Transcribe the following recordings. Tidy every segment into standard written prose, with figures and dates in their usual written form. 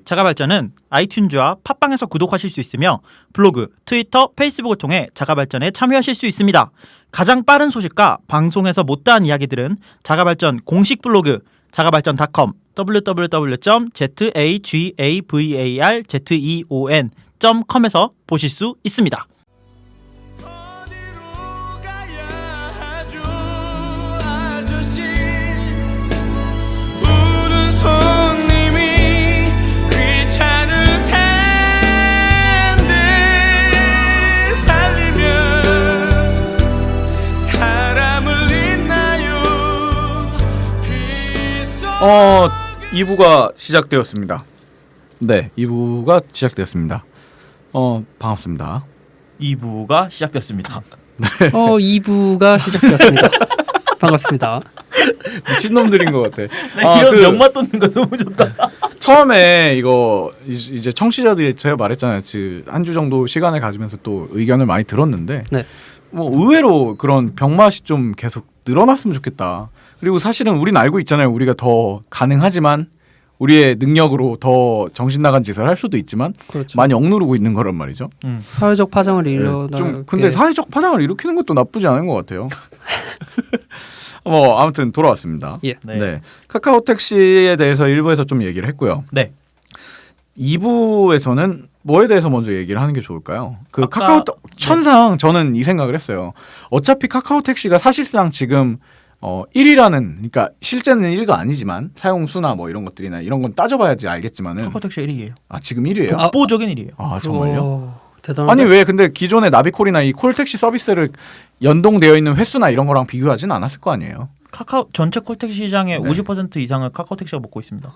자가발전은 아이튠즈와 팟빵에서 구독하실 수 있으며 블로그, 트위터, 페이스북을 통해 자가발전에 참여하실 수 있습니다. 가장 빠른 소식과 방송에서 못다한 이야기들은 자가발전 공식 블로그 자가발전.com www.zagavalzeon.com에서 보실 수 있습니다. 어, 2부가 시작되었습니다. 네, 2부가 시작되었습니다. 반갑습니다. 2부가 시작되었습니다. 2부가 시작되었습니다. 반갑습니다. 미친놈들인 것 같아. 이런 명맛 돋는 거 너무 좋다. 처음에 이거 이제 청취자들이 제가 말했잖아요. 한 주 정도 시간을 가지면서 또 의견을 많이 들었는데 네. 뭐 의외로 그런 병맛이 좀 계속 늘어났으면 좋겠다. 그리고 사실은 우린 알고 있잖아요. 우리가 더 가능하지만 우리의 능력으로 더 정신 나간 짓을 할 수도 있지만 그렇죠. 많이 억누르고 있는 거란 말이죠. 사회적 파장을 일어나. 좀 근데 사회적 파장을 일으키는 것도 나쁘지 않은 것 같아요. 뭐 아무튼 돌아왔습니다. 예. 네. 카카오 택시에 대해서 1부에서 좀 얘기를 했고요. 네. 2부에서는 뭐에 대해서 먼저 얘기를 하는 게 좋을까요? 아까- 천상 저는 이 생각을 했어요. 어차피 카카오 택시가 사실상 지금 1위라는, 그러니까 실제는 1위가 아니지만 사용 수나 뭐 이런 것들이나 이런 건 따져봐야지 알겠지만은 카카오택시 1위예요. 지금 1위예요? 독보적인 1위예요. 정말요? 대단하다. 아니 왜 근데 기존의 나비콜이나 이 콜택시 서비스를 연동되어 있는 횟수나 이런 거랑 비교하지는 않았을 거 아니에요? 카카오 전체 콜택시 시장의 네. 50% 이상을 카카오택시가 먹고 있습니다.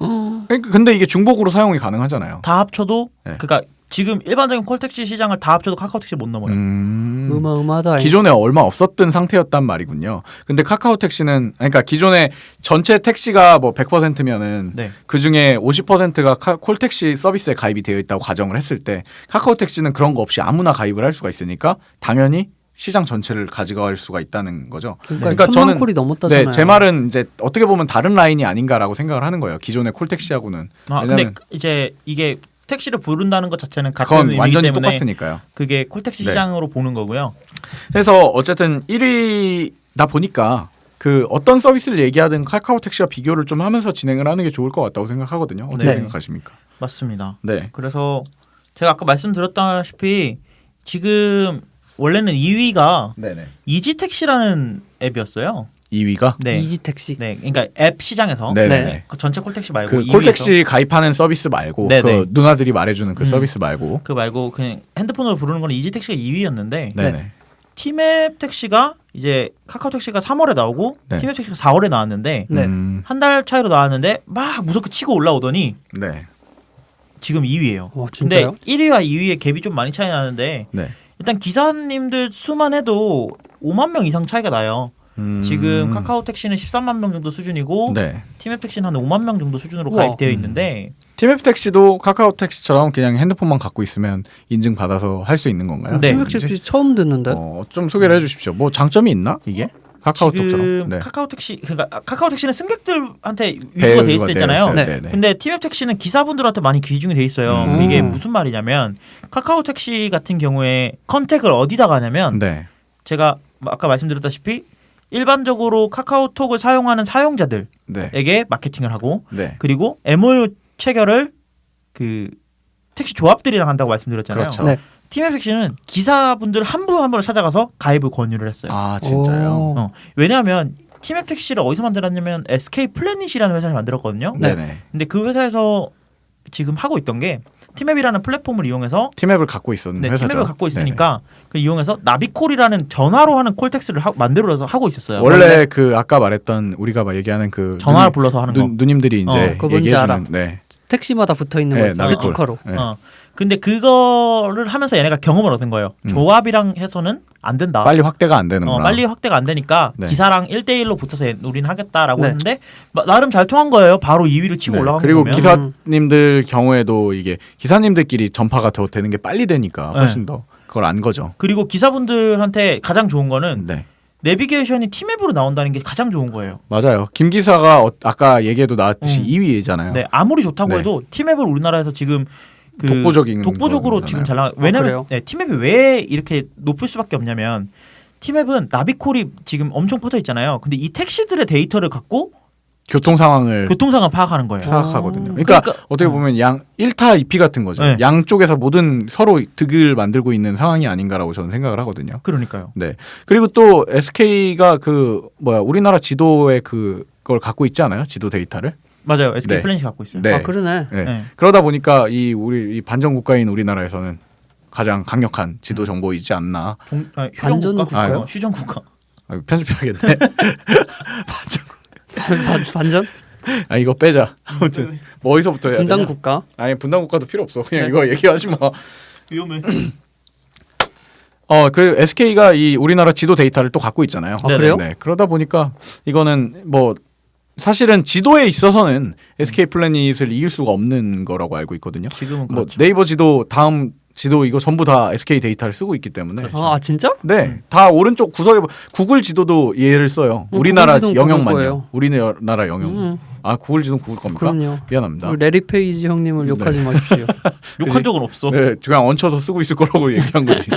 그러니까 근데 이게 중복으로 사용이 가능하잖아요. 다 합쳐도 네. 그러니까 지금 일반적인 콜택시 시장을 다 합쳐도 카카오택시 못 넘어요. 음하다. 기존에 얼마 없었던 상태였단 말이군요. 근데 카카오 택시는, 그러니까 기존에 전체 택시가 뭐 100%면은 네. 그 중에 50%가 콜택시 서비스에 가입이 되어 있다고 가정을 했을 때 카카오 택시는 그런 거 없이 아무나 가입을 할 수가 있으니까 당연히 시장 전체를 가져갈 수가 있다는 거죠. 그러니까 천만 콜이 넘었다잖아요. 네, 제 말은 이제 어떻게 보면 다른 라인이 아닌가라고 생각을 하는 거예요. 기존의 콜택시하고는. 근데 왜냐면 이제 이게 택시를 부른다는 것 자체는 같은 그건 의미이기 완전히 때문에 똑같으니까요. 그게 콜택시 네. 시장으로 보는 거고요. 그래서 어쨌든 1위다 보니까 그 어떤 서비스를 얘기하든 카카오 택시와 비교를 좀 하면서 진행을 하는 게 좋을 것 같다고 생각하거든요. 어떻게 네. 생각하십니까? 맞습니다. 네. 그래서 제가 아까 말씀드렸다시피 지금 원래는 2위가 네네. 이지택시라는 앱이었어요. 2위가? 네. 이지택시. 네. 그러니까 앱 시장에서 네네. 그 전체 콜택시 말고 그 2위에서 콜택시 가입하는 서비스 말고 네네. 그 누나들이 말해주는 그 서비스 말고. 그 말고 그냥 핸드폰으로 부르는 거는 이지택시가 2위였는데 네네. 티맵 택시가 이제 카카오 택시가 3월에 나오고 네. 티맵 택시가 4월에 나왔는데 네. 한 달 차이로 나왔는데 막 무섭게 치고 올라오더니 네. 지금 2위예요. 근데 진짜요? 1위와 2위의 갭이 좀 많이 차이 나는데 네. 일단 기사님들 수만 해도 5만 명 이상 차이가 나요. 지금 카카오 택시는 13만 명 정도 수준이고 네. 티맵 택시는 한 5만 명 정도 수준으로 우와. 가입되어 있는데 티맵 택시도 카카오 택시처럼 그냥 핸드폰만 갖고 있으면 인증 받아서 할 수 있는 건가요? 네. 티맵택시 처음 듣는데. 좀 소개를 해주십시오. 뭐 장점이 있나 이게? 카카오톡처럼. 지금 네. 카카오 택시 그러니까 카카오 택시는 승객들한테 위주가 돼 있을 때 있잖아요. 네. 네네. 근데 티맵 택시는 기사분들한테 많이 기준이 돼 있어요. 이게 무슨 말이냐면 카카오 택시 같은 경우에 컨택을 어디다 가냐면 네. 제가 아까 말씀드렸다시피 일반적으로 카카오톡을 사용하는 사용자들에게 네. 마케팅을 하고 네. 그리고 MOU 체결을 그 택시 조합들이랑 한다고 말씀드렸잖아요. 그렇죠. 네. 티맵 택시는 기사분들 한 분 한 분을 찾아가서 가입을 권유를 했어요. 진짜요? 오. 왜냐하면 티맵 택시를 어디서 만들었냐면 SK 플래닛이라는 회사에서 만들었거든요. 네. 네네. 근데 그 회사에서 지금 하고 있던 게 티맵이라는 플랫폼을 이용해서 티맵을 갖고 있었는 회사죠. 티맵을 갖고 있으니까 그 이용해서 나비콜이라는 전화로 하는 콜택스를 만들어서 하고 있었어요. 원래 그 아까 말했던 우리가 막 얘기하는 그 전화를 불러서 하는 거. 누님들이 이제 그거 뭔지 알아. 얘기해주는 네. 택시마다 붙어 있는 네, 거 있어요. 나비콜. 스티커로. 네. 근데 그거를 하면서 얘네가 경험을 얻은 거예요. 조합이랑 해서는 안 된다. 빨리 확대가 안 되는구나. 빨리 확대가 안 되니까 네. 기사랑 1대1로 붙어서 우리는 하겠다라고 네. 했는데 나름 잘 통한 거예요. 바로 2위를 치고 네. 올라간 거 그리고 보면. 기사님들 경우에도 이게 기사님들끼리 전파가 더 되는 게 빨리 되니까 네. 훨씬 더 그걸 안 거죠. 그리고 기사분들한테 가장 좋은 거는 네. 내비게이션이 티맵으로 나온다는 게 가장 좋은 거예요. 맞아요. 김 기사가 아까 얘기에도 나왔듯이 2위잖아요. 네, 아무리 좋다고 네. 해도 티맵을 우리나라에서 지금 그 거잖아요. 독보적으로 지금 잘 나가. 왜냐면 그래요? 네, 티맵이 왜 이렇게 높을 수밖에 없냐면 티맵은 나비콜이 지금 엄청 퍼져 있잖아요. 근데 이 택시들의 데이터를 갖고 교통 상황을 교통 상황 파악하는 거예요. 파악하거든요. 그러니까, 어떻게 보면 양 1타 2피 같은 거죠. 네. 양쪽에서 모든 서로 득을 만들고 있는 상황이 아닌가라고 저는 생각을 하거든요. 그러니까요. 네. 그리고 또 SK가 우리나라 지도에 그걸 갖고 있지 않아요? 지도 데이터를. 맞아요. SK 네. 플래닛이 갖고 있어요. 네. 아 그러네. 네. 네. 그러다 보니까 이 반전 국가인 우리나라에서는 가장 강력한 지도 정보이지 않나. 반전 국가요? 국가요? 휴전 국가. 편집해야겠네. 반전? 아 이거 빼자. 아무튼 뭐 어디서부터 해야 분단 되냐? 국가. 아니 분단 국가도 필요 없어. 그냥 네. 이거 얘기하지 마. 위험해. 그 SK가 이 우리나라 지도 데이터를 또 갖고 있잖아요. 아, 그래요? 네. 그러다 보니까 이거는 뭐 사실은 지도에 있어서는 SK 플래닛을 이길 수가 없는 거라고 알고 있거든요. 지금은 뭐 그렇죠. 네이버 지도 다음 지도 이거 전부 다 SK 데이터를 쓰고 있기 때문에 아 진짜? 네, 다 오른쪽 구석에 구글 지도도 얘를 써요. 구글 우리나라 지도는 구글 영역만요. 거예요. 우리나라 영역. 아 구글 지도는 구글 겁니까? 그럼요. 미안합니다. 우리 레리 페이지 형님을 욕하지 마십시오. 욕한 적은 없어. 네, 그냥 얹혀서 쓰고 있을 거라고 얘기한 거지.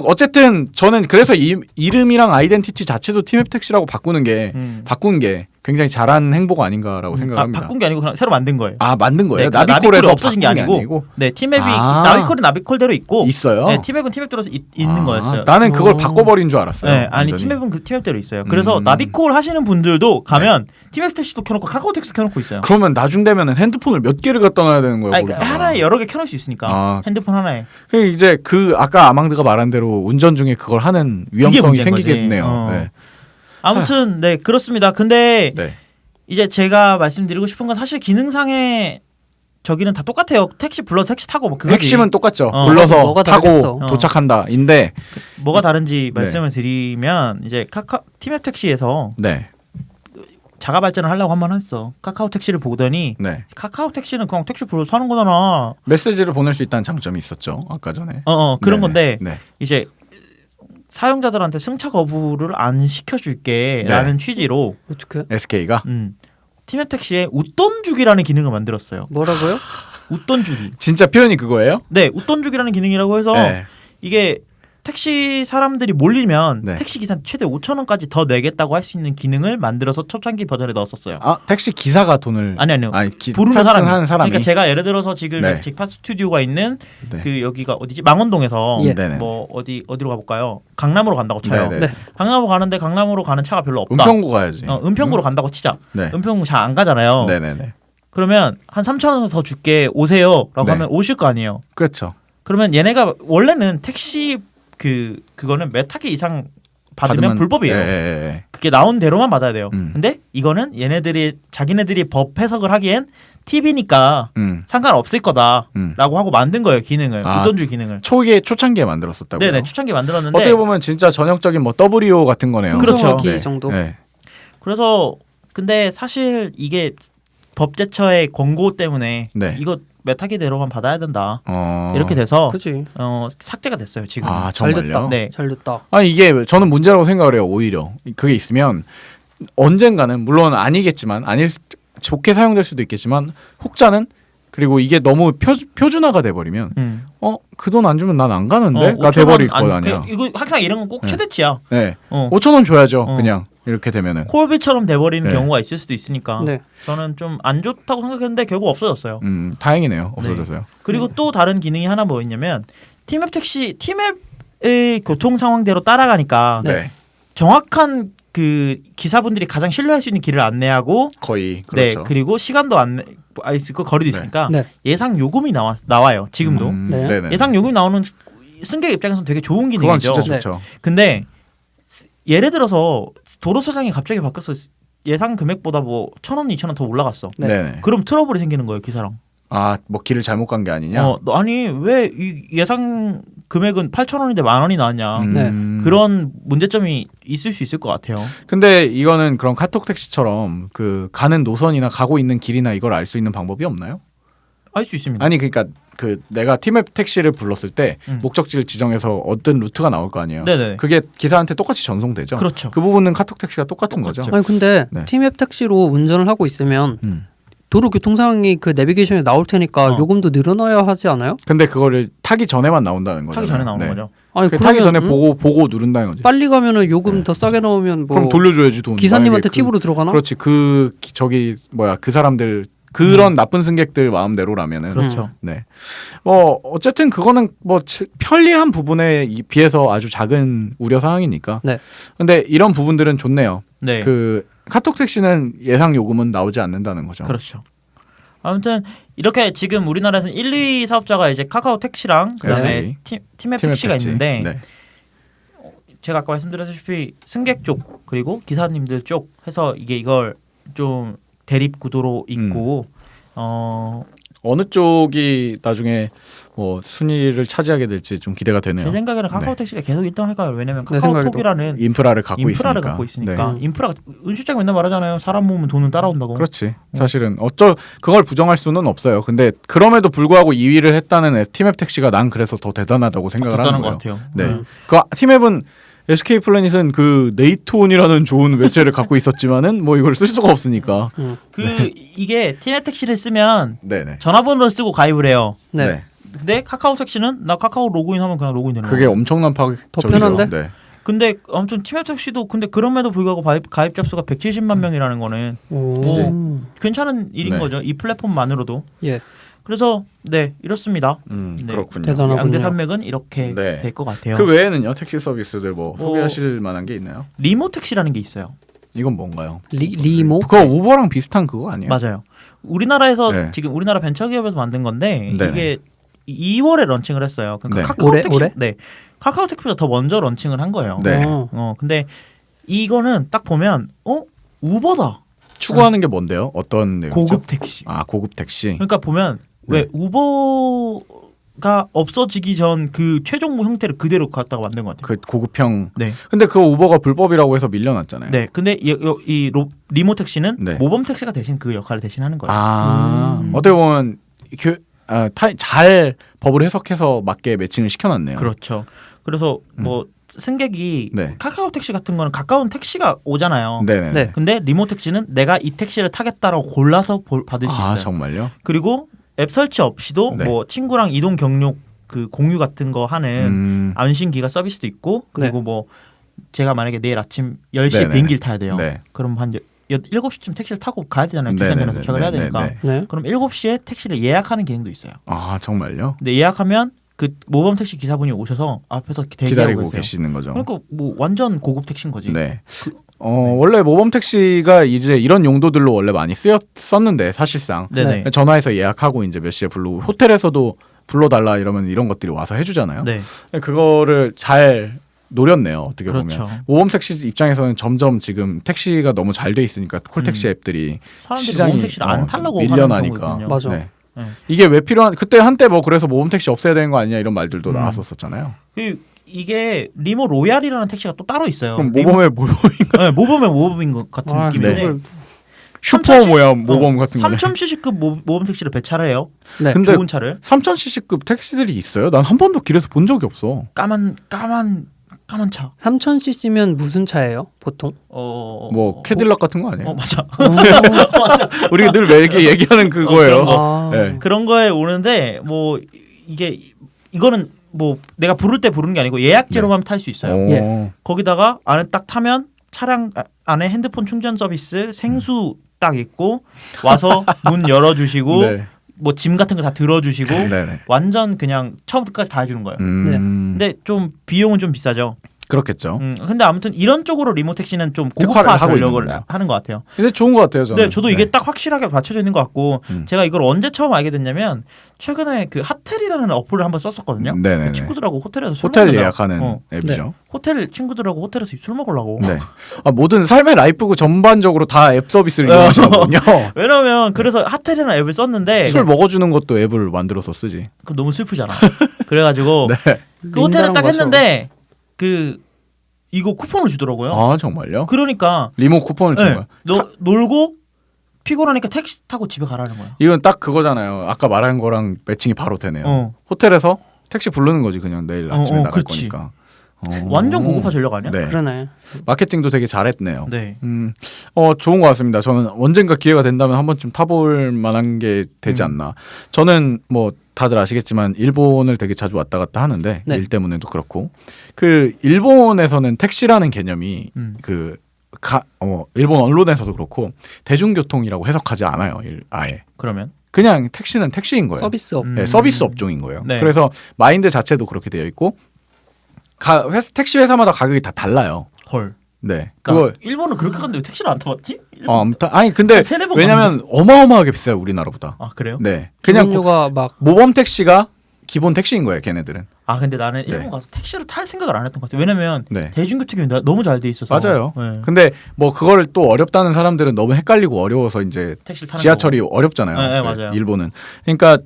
어쨌든 저는 그래서 이름이랑 아이덴티티 자체도 티맵 택시라고 바꾼 게 굉장히 잘한 행보가 아닌가라고 생각합니다. 바꾼 게 아니고 그냥 새로 만든 거예요. 아 만든 거예요? 네, 나비콜에서 없어진 게 아니고, 네 티맵이 나비콜은 나비콜대로 있고, 있어요. 네 티맵은 티맵대로 있는 거였어요. 나는 그걸 바꿔버린 줄 알았어요. 네, 아니 완전히. 티맵은 그 티맵대로 있어요. 그래서 나비콜 하시는 분들도 가면 티맵 택시도 켜놓고 카카오 택시 켜놓고 있어요. 그러면 나중 되면은 핸드폰을 몇 개를 갖다 놔야 되는 거예요? 아니, 그러니까 하나에 여러 개 켜놓을 수 있으니까 핸드폰 하나에. 이제 아까 아망드가 말한 대로 운전 중에 그걸 하는 위험성이 생기겠네요. 네. 아무튼 네 그렇습니다. 근데 네. 이제 제가 말씀드리고 싶은 건 사실 기능상의 저기는 다 똑같아요. 택시 불러서 택시 타고 뭐 그거지. 핵심은 똑같죠. 불러서 뭐가 타고 다르겠어. 도착한다인데 뭐가 다른지 말씀을 드리면 이제 티맵 택시에서 네. 자가 발전을 하려고 한 번 했어. 카카오 택시를 보더니 네. 카카오 택시는 그냥 택시 불러서 사는 거잖아. 메시지를 보낼 수 있다는 장점이 있었죠. 아까 전에. 그런 네네. 건데 네. 이제 사용자들한테 승차 거부를 안 시켜줄게라는 취지로 어떻게? SK가 티맵 택시에 웃돈 주기라는 기능을 만들었어요. 뭐라고요? 웃돈 주기. 진짜 표현이 그거예요? 네, 웃돈 주기라는 기능이라고 해서 네. 이게 택시 사람들이 몰리면 네. 택시 기사 최대 5,000원까지 더 내겠다고 할 수 있는 기능을 만들어서 초창기 버전에 넣었었어요. 아 택시 기사가 돈을 아니요. 부르는 탑승 사람이. 하는 사람이. 그러니까 제가 예를 들어서 지금 네. 잭팟 스튜디오가 있는 네. 그 여기가 어디지? 망원동에서 예. 네네. 뭐 어디로 가볼까요? 강남으로 간다고 쳐요. 네네. 네. 강남으로 가는데 강남으로 가는 차가 별로 없다. 은평구 가야지. 은평구로 간다고 치자. 네. 은평구 잘 안 가잖아요. 네네네. 그러면 한 3,000원 더 줄게 오세요라고 네. 하면 오실 거 아니에요. 그렇죠. 그러면 얘네가 원래는 택시 그거는 몇 타기 이상 받으면 불법이에요. 예. 그게 나온 대로만 받아야 돼요. 음. 근데 이거는 자기네들이 법 해석을 하기엔 팁이니까 상관없을 거다라고 하고 만든 거예요. 기능을. 웃돈줄 기능을. 초창기에 만들었었다고요? 네네. 초창기에 만들었는데 어떻게 보면 진짜 전형적인 뭐 WO 같은 거네요. 그렇죠. 네. 정도. 네. 그래서 근데 사실 이게 법제처의 권고 때문에 네. 이거 메타기대로만 받아야 된다. 어... 이렇게 돼서 그치. 삭제가 됐어요. 지금. 아 잘 정말요? 됐다. 네. 잘 됐다. 아 이게 저는 문제라고 생각을 해요. 오히려 그게 있으면 언젠가는 물론 아니겠지만 좋게 사용될 수도 있겠지만 혹자는 그리고 이게 너무 표준화가 돼버리면 그 돈 안 주면 난 안 가는데 가 돼버릴 거 아니야. 이거 항상 이런 건 꼭 네. 최대치야. 네. 5,000원 줘야죠. 그냥 이렇게 되면은. 콜비처럼 돼버리는 네. 경우가 있을 수도 있으니까 네. 저는 좀 안 좋다고 생각했는데 결국 없어졌어요. 다행이네요. 없어져서요. 네. 그리고 또 다른 기능이 하나 뭐 있냐면 티맵 택시 티맵의 교통 상황대로 따라가니까 네. 정확한 그 기사분들이 가장 신뢰할 수 있는 길을 안내하고 거의 그렇죠. 네 그리고 시간도 있고 거리도 네. 있으니까 네. 예상 요금이 나와요. 지금도 네. 네네. 예상 요금이 나오는 승객 입장에서는 되게 좋은 그건 기능이죠. 진짜 좋죠. 근데 예를 들어서 도로사장이 갑자기 바뀌어서 예상 금액보다 뭐 1,000원, 2,000원 더 올라갔어. 네. 네네. 그럼 트러블이 생기는 거예요, 기사랑. 아, 뭐 길을 잘못 간 게 아니냐? 아니 왜 이 예상 금액은 8,000원인데 10,000원이 나왔냐. 그런 문제점이 있을 수 있을 것 같아요. 근데 이거는 그런 카톡 택시처럼 그 가는 노선이나 가고 있는 길이나 이걸 알 수 있는 방법이 없나요? 알 수 있습니다. 아니 그러니까 그 내가 티맵 택시를 불렀을 때 음. 목적지를 지정해서 어떤 루트가 나올 거 아니에요. 네네. 그게 기사한테 똑같이 전송되죠. 그렇죠. 그 부분은 카톡 택시가 똑같은 똑같죠. 거죠. 아니 근데 네. 티맵 택시로 운전을 하고 있으면 음. 도로 교통 상황이 그 내비게이션에 나올 테니까 요금도 늘어나야 하지 않아요? 근데 그거를 타기 전에만 나온다는 거죠. 타기 전에 나오는 거죠. 아니 타기 전에 그러면, 보고 누른다는 거지. 빨리 가면은 요금 더 싸게 나오면 뭐 그럼 돌려줘야지 돈. 기사님한테 만약에 팁으로 들어가나? 그렇지. 그 사람들 그런 나쁜 승객들 마음대로라면은 그렇죠. 네. 뭐 어쨌든 그거는 뭐 편리한 부분에 비해서 아주 작은 우려 사항이니까. 네. 근데 이런 부분들은 좋네요. 네. 그 카톡 택시는 예상 요금은 나오지 않는다는 거죠. 그렇죠. 아무튼 이렇게 지금 우리나라에서는 1, 2 사업자가 이제 카카오 택시랑 그다음에 티맵 택시가 택시. 있는데 네. 제가 아까 말씀드렸다시피 승객 쪽 그리고 기사님들 쪽 해서 이걸 좀 대립 구도로 있고 어느 쪽이 나중에 뭐 순위를 차지하게 될지 좀 기대가 되네요. 제 생각에는 카카오 네. 택시가 계속 1등 할 거예요. 왜냐면 내 카카오톡이라는 인프라를 갖고 있으니까 네. 인프라가 은실장이 맨날 말하잖아요. 사람 모으면 돈은 따라온다고. 그렇지. 사실은 그걸 부정할 수는 없어요. 근데 그럼에도 불구하고 2위를 했다는 티맵 택시가 난 그래서 더 대단하다고 생각을 하는 것 거예요. 같아요. 네. 그 티맵은 SK 플래닛은 그 네이트온이라는 좋은 매체를 갖고 있었지만은 뭐 이걸 쓸 수가 없으니까. 이게 티맵 택시를 쓰면 네네. 전화번호를 쓰고 가입을 해요. 네. 근데 카카오 택시는 나 카카오 로그인하면 그냥 로그인 되는 그게 거예요. 엄청난 더 편한데? 네. 근데 아무튼 티맵 택시도 근데 그럼에도 불구하고 가입자 수가 170만 명이라는 거는 오. 괜찮은 일인 네. 거죠. 이 플랫폼만으로도. 예. 그래서 네 이렇습니다. 네. 그렇군요. 대단하군요. 양대 산맥은 이렇게 네. 될 것 같아요. 그 외에는요 택시 서비스들 뭐 소개하실 만한 게 있나요? 리모 택시라는 게 있어요. 이건 뭔가요? 리모? 그거 우버랑 비슷한 그거 아니에요? 맞아요. 우리나라에서 네. 지금 우리나라 벤처기업에서 만든 건데 네네. 이게 2월에 런칭을 했어요. 그러니까 네. 카카오 택시 올해? 네. 카카오 택시보다 더 먼저 런칭을 한 거예요. 네. 근데 이거는 딱 보면 우버다. 추구하는 게 뭔데요? 어떤 내용이죠? 고급 택시. 아 고급 택시. 그러니까 보면 왜 우버가 없어지기 전 그 최종무 형태를 그대로 갖다가 만든 것 같아요. 그 고급형. 네. 근데 그 우버가 불법이라고 해서 밀려났잖아요. 네. 근데 리모 택시는 네. 모범 택시가 대신 그 역할을 대신하는 거예요. 어떻게 보면 잘 법을 해석해서 맞게 매칭을 시켜놨네요. 그렇죠. 그래서 뭐 승객이 네. 카카오 택시 같은 거는 가까운 택시가 오잖아요. 네네. 네. 근데 리모 택시는 내가 이 택시를 타겠다라고 골라서 받을 수 있어요. 정말요? 그리고 앱 설치 없이도 네. 뭐 친구랑 이동 경로 그 공유 같은 거 하는 안심 기가 서비스도 있고 그리고 뭐 제가 만약에 내일 아침 10시에 네네. 비행기를 타야 돼요. 네. 그럼 한 7시쯤 택시를 타고 가야 되잖아요. 기사님이랑 도착을 해야 되니까. 네. 그럼 7시에 택시를 예약하는 기능도 있어요. 아 정말요? 근데 예약하면 그 모범 택시 기사분이 오셔서 앞에서 대기하고 기다리고 계세요. 계시는 거죠. 그러니까 뭐 완전 고급 택시인 거지. 네. 원래 모범 택시가 이제 이런 용도들로 원래 많이 쓰였었는데 사실상 네네. 전화해서 예약하고 이제 몇 시에 부르고 호텔에서도 불러달라 이러면 이런 것들이 와서 해주잖아요. 네. 그거를 잘 노렸네요. 어떻게 그렇죠. 보면 모범 택시 입장에서는 점점 지금 택시가 너무 잘 돼 있으니까 콜택시 앱들이 사람들이 시장이 모범 택시를 안 타려고 하는 밀려나니까. 경우거든요. 맞아. 네. 네. 이게 왜 필요한? 그때 한때 뭐 그래서 모범 택시 없애야 되는 거 아니냐 이런 말들도 나왔었잖아요. 이게 리모 로얄이라는 택시가 또 따로 있어요. 그럼 모범의 네, 모범의 모범인 것 같은 느낌인데 네. 슈퍼 모범 같은 거. 3000cc급 모범 택시를 배차를 해요. 네. 근데 좋은 차를 3000cc급 택시들이 있어요? 난 한 번도 길에서 본 적이 없어. 까만 차. 3000cc면 무슨 차예요? 보통? 뭐 캐딜락 같은 거 아니에요? 맞아. 우리가 늘 얘기하는 그거예요. 아. 네. 그런 거에 오는데 뭐 이거는 뭐 내가 부를 때 부르는 게 아니고 예약제로만 탈 수 있어요. 오. 예. 거기다가 안에 딱 타면 차량 안에 핸드폰 충전 서비스 생수 딱 있고 와서 문 열어주시고 네. 뭐 짐 같은 거 다 들어주시고 네네. 완전 그냥 처음부터까지 다 해주는 거예요. 근데 좀 비용은 좀 비싸죠. 그렇겠죠. 근데 아무튼 이런 쪽으로 리모 택시는 좀 특화를 고급화 하고 전력을 있는 거예요. 하는 것 같아요. 근데 좋은 것 같아요, 저는. 네, 저도 이게 딱 확실하게 받쳐져 있는 것 같고 제가 이걸 언제 처음 알게 됐냐면 최근에 그 하텔이라는 어플을 한번 썼었거든요. 네네네. 그 친구들하고 호텔에서 술 호텔 먹으려고. 예약하는 앱이죠. 호텔 친구들하고 호텔에서 술 먹으려고. 네. 모든 삶의 라이프고 전반적으로 다 앱 서비스를 이용하시는군요. 왜냐면 그래서 하텔이라는 앱을 썼는데 술 먹어주는 것도 앱을 만들어서 쓰지. 그럼 너무 슬프잖아. 그래가지고 네. 그 호텔을 딱 린다랑 했는데 이거 쿠폰을 주더라고요. 아 정말요? 그러니까 리모 쿠폰을 준 네, 거야. 놀고 피곤하니까 택시 타고 집에 가라는 거야. 이건 딱 그거잖아요. 아까 말한 거랑 매칭이 바로 되네요. 어. 호텔에서 택시 부르는 거지 그냥 내일 아침에 나갈 그치. 거니까. 완전 고급화 전략 아니야? 네. 그러네. 마케팅도 되게 잘했네요. 네. 좋은 것 같습니다. 저는 언젠가 기회가 된다면 한 번쯤 타볼 만한 게 되지 않나. 저는 뭐 다들 아시겠지만 일본을 되게 자주 왔다 갔다 하는데 네. 일 때문에도 그렇고 그 일본에서는 택시라는 개념이 일본 언론에서도 그렇고 대중교통이라고 해석하지 않아요. 아예. 그러면 그냥 택시는 택시인 거예요. 서비스업. 네, 서비스 업종인 거예요. 네. 그래서 마인드 자체도 그렇게 되어 있고 택시 회사마다 가격이 다 달라요. 헐. 네. 그거 일본은 그렇게 갔는데 왜 택시를 안 타봤지? 아무튼 아니 근데 세네 번 왜냐면 어마어마하게 비싸요 우리나라보다. 아 그래요? 네. 그냥 기본료가 막 모범 택시가 기본 택시인 거예요, 걔네들은. 아 근데 나는 일본 네. 가서 택시를 탈 생각을 안 했던 것 같아. 왜냐면 네. 대중교통이 너무 잘 돼 있어서. 맞아요. 네. 근데 뭐 그걸 또 어렵다는 사람들은 너무 헷갈리고 어려워서 이제 택시를 타는 지하철이 어렵잖아요. 네, 맞아요. 일본은. 그러니까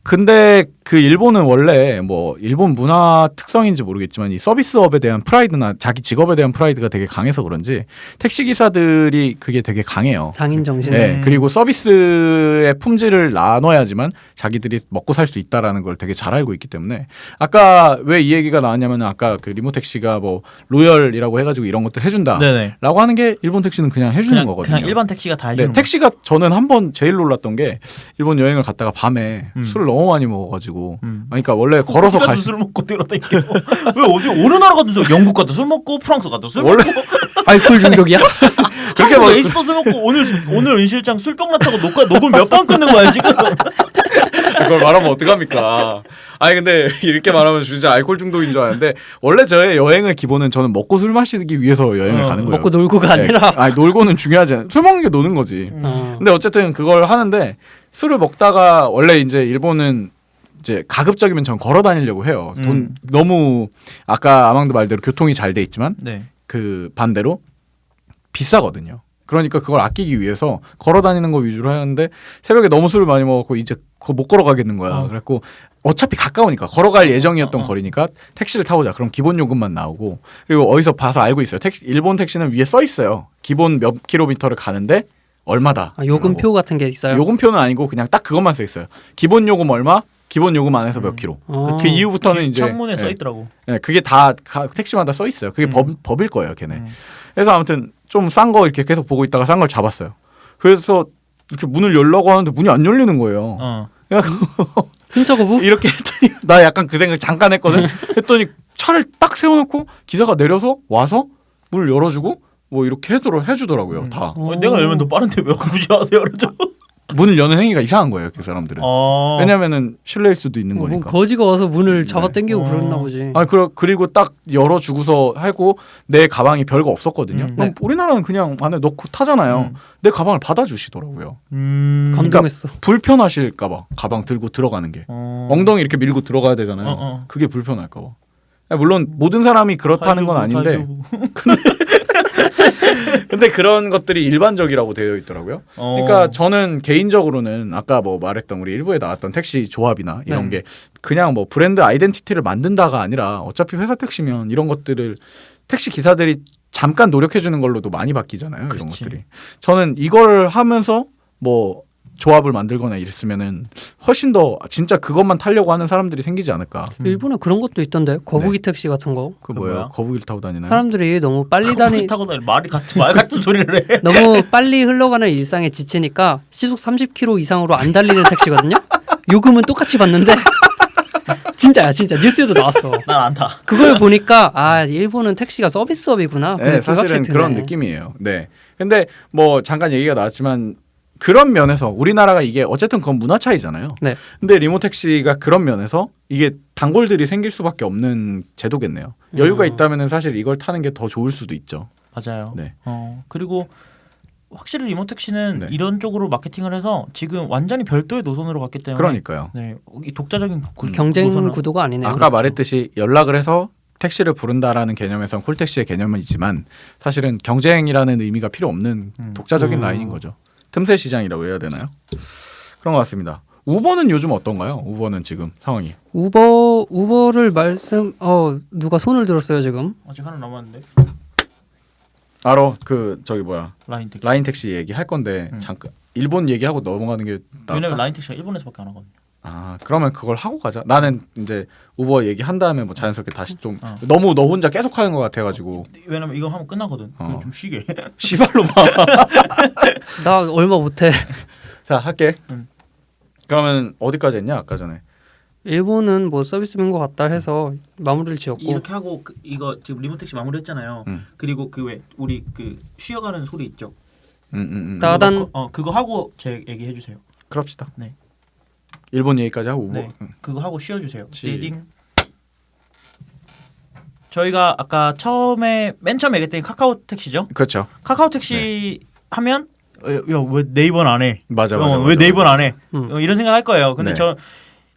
근데 그 일본은 원래 뭐 일본 문화 특성인지 모르겠지만 이 서비스업에 대한 프라이드나 자기 직업에 대한 프라이드가 되게 강해서 그런지 택시 기사들이 그게 되게 강해요. 장인 정신. 네, 그리고 서비스의 품질을 나눠야지만 자기들이 먹고 살 수 있다라는 걸 되게 잘 알고 있기 때문에 아까 왜 이 얘기가 나왔냐면 아까 그 리모 택시가 뭐 로열이라고 해가지고 이런 것들 해준다라고 네네. 하는 게 일본 택시는 그냥 해주는 거거든요. 그냥 일반 택시가 다 해주는 네, 택시가 저는 한 번 제일 놀랐던 게 일본 여행을 갔다가 밤에 술을 너무 많이 먹어가지고 그러니까 원래 걸어서 갈 술 먹고 들어다니고 왜 어디 어느 나라 가도 술 영국 가도 술 먹고 프랑스 가도 술 원래 먹고 알코올 중독이야? 그렇게 뭐 막 에이스도 술 먹고 오늘 은 실장 술병 났다고 녹음 몇 번 끊는 거야 지금. 그걸 말하면 어떡합니까? 아니 근데 이렇게 말하면 진짜 알코올 중독인 줄 아는데 원래 저의 여행의 기본은 저는 먹고 술 마시기 위해서 여행을 가는 거예요. 먹고 놀고가 네. 아니라. 아니 놀고는 중요하지 않아요. 술 먹는 게 노는 거지. 근데 어쨌든 그걸 하는데 술을 먹다가 원래 이제 일본은 이제 가급적이면 전 걸어 다니려고 해요. 돈 너무 아까 아망도 말대로 교통이 잘 돼 있지만 네. 그 반대로 비싸거든요. 그러니까 그걸 아끼기 위해서 걸어 다니는 거 위주로 하는데 새벽에 너무 술을 많이 먹었고 이제 그거 못 걸어가겠는 거야. 그래갖고 어차피 가까우니까 걸어갈 예정이었던 거리니까 택시를 타보자. 그럼 기본 요금만 나오고 그리고 어디서 봐서 알고 있어요. 일본 택시는 위에 써 있어요. 기본 몇 킬로미터를 가는데 얼마다. 아, 요금표 같은 게 있어요. 요금표는 아니고 그냥 딱 그것만 써 있어요. 기본 요금 얼마? 기본 요금 안에서 몇 킬로. 그 이후부터는 이제 창문에 써 있더라고. 네, 그게 다 택시마다 써 있어요. 그게 법일 거예요, 걔네. 그래서 아무튼 좀 싼 거 이렇게 계속 보고 있다가 싼 걸 잡았어요. 그래서 이렇게 문을 열려고 하는데 문이 안 열리는 거예요. 그래서 승차 거부? 이렇게 했더니 나 약간 그 생각 잠깐 했거든. 했더니 차를 딱 세워놓고 기사가 내려서 와서 문을 열어주고 뭐 이렇게 해주더라고요. 다. 내가 열면 더 빠른데 왜 굳이 와서 열어줘? 문을 여는 행위가 이상한 거예요, 그 사람들은. 왜냐면은 실례일 수도 있는 뭐 거니까. 거지가 와서 문을 잡아 당기고 그랬나 보지. 아니 그리고 딱 열어주고서 하고 내 가방이 별거 없었거든요. 그럼 우리나라는 그냥 안에 넣고 타잖아요. 내 가방을 받아주시더라고요. 감동했어. 불편하실까봐 가방 들고 들어가는 게 엉덩이 이렇게 밀고 들어가야 되잖아요. 그게 불편할까봐. 물론 모든 사람이 그렇다는 건 아닌데 근데 그런 것들이 일반적이라고 되어 있더라고요. 그러니까 저는 개인적으로는 아까 뭐 말했던 우리 일부에 나왔던 택시 조합이나 이런 게 그냥 뭐 브랜드 아이덴티티를 만든다가 아니라 어차피 회사 택시면 이런 것들을 택시 기사들이 잠깐 노력해 주는 걸로도 많이 바뀌잖아요. 이런 것들이. 저는 이걸 하면서 뭐 조합을 만들거나 이랬으면은 훨씬 더 진짜 그것만 타려고 하는 사람들이 생기지 않을까. 일본에 그런 것도 있던데 거북이 택시 같은 거. 그 뭐예요? 거북이를 타고 다니나요? 사람들이 너무 빨리 거북이 타고 다니 말 같은 소리를 해. 너무 빨리 흘러가는 일상에 지치니까 시속 30km 이상으로 안 달리는 택시거든요. 요금은 똑같이 받는데 진짜야 진짜 뉴스에도 나왔어. 난 안 타. 그걸 보니까 아 일본은 택시가 서비스업이구나. 네, 사실은 그런 느낌이에요. 네. 근데 뭐 잠깐 얘기가 나왔지만 그런 면에서 우리나라가 이게 어쨌든 그건 문화 차이잖아요. 네. 근데 리모 택시가 그런 면에서 이게 단골들이 생길 수밖에 없는 제도겠네요. 여유가 있다면은 사실 이걸 타는 게 더 좋을 수도 있죠. 맞아요. 네. 그리고 확실히 리모 택시는 네. 이런 쪽으로 마케팅을 해서 지금 완전히 별도의 노선으로 갔기 때문에 그러니까요. 네, 이 독자적인 경쟁 노선을- 구도가 아니네요. 아까 말했듯이 연락을 해서 택시를 부른다라는 개념에선 콜택시의 개념은 있지만 사실은 경쟁이라는 의미가 필요 없는 독자적인 라인인 거죠. 틈새 시장이라고 해야 되나요? 그런 것 같습니다. 우버는 요즘 어떤가요? 우버는 지금 상황이. 우버를 누가 손을 들었어요 지금. 아직 하나 남았는데 알어 그 저기 뭐야 라인 택시. 라인 택시 얘기 할 건데 잠깐 일본 얘기하고 넘어가는 게 나을까? 왜냐면 라인 택시가 일본에서밖에 안 하거든요. 아 그러면 그걸 하고 가자. 나는 이제 우버 얘기한 다음에 뭐 자연스럽게 다시 좀 어. 너무 너 혼자 계속 하는 것 같아가지고 왜냐면 이거 하면 끝나거든. 그럼 좀 쉬게. 시발로 막. 나 얼마 못해. 자 할게. 응. 그러면 어디까지 했냐 아까 전에? 일본은 뭐 서비스인 것 같다 해서 마무리를 지었고. 이렇게 하고 이거 지금 리모트 택시 마무리했잖아요. 그리고 그 왜 우리 그 쉬어가는 소리 있죠. 따단. 그거 하고 제 얘기해 주세요. 그럽시다. 네. 일본 얘기까지 하고 우버. 네. 그거 하고 쉬어주세요. 시- 리딩. 저희가 아까 맨 처음에 얘기했던 게 카카오 택시죠. 그렇죠. 카카오 택시 하면 야왜 네이버는 안 해? 맞아. 왜 네이버는 안 해? 음. 이런 생각 할 거예요. 근데 네. 저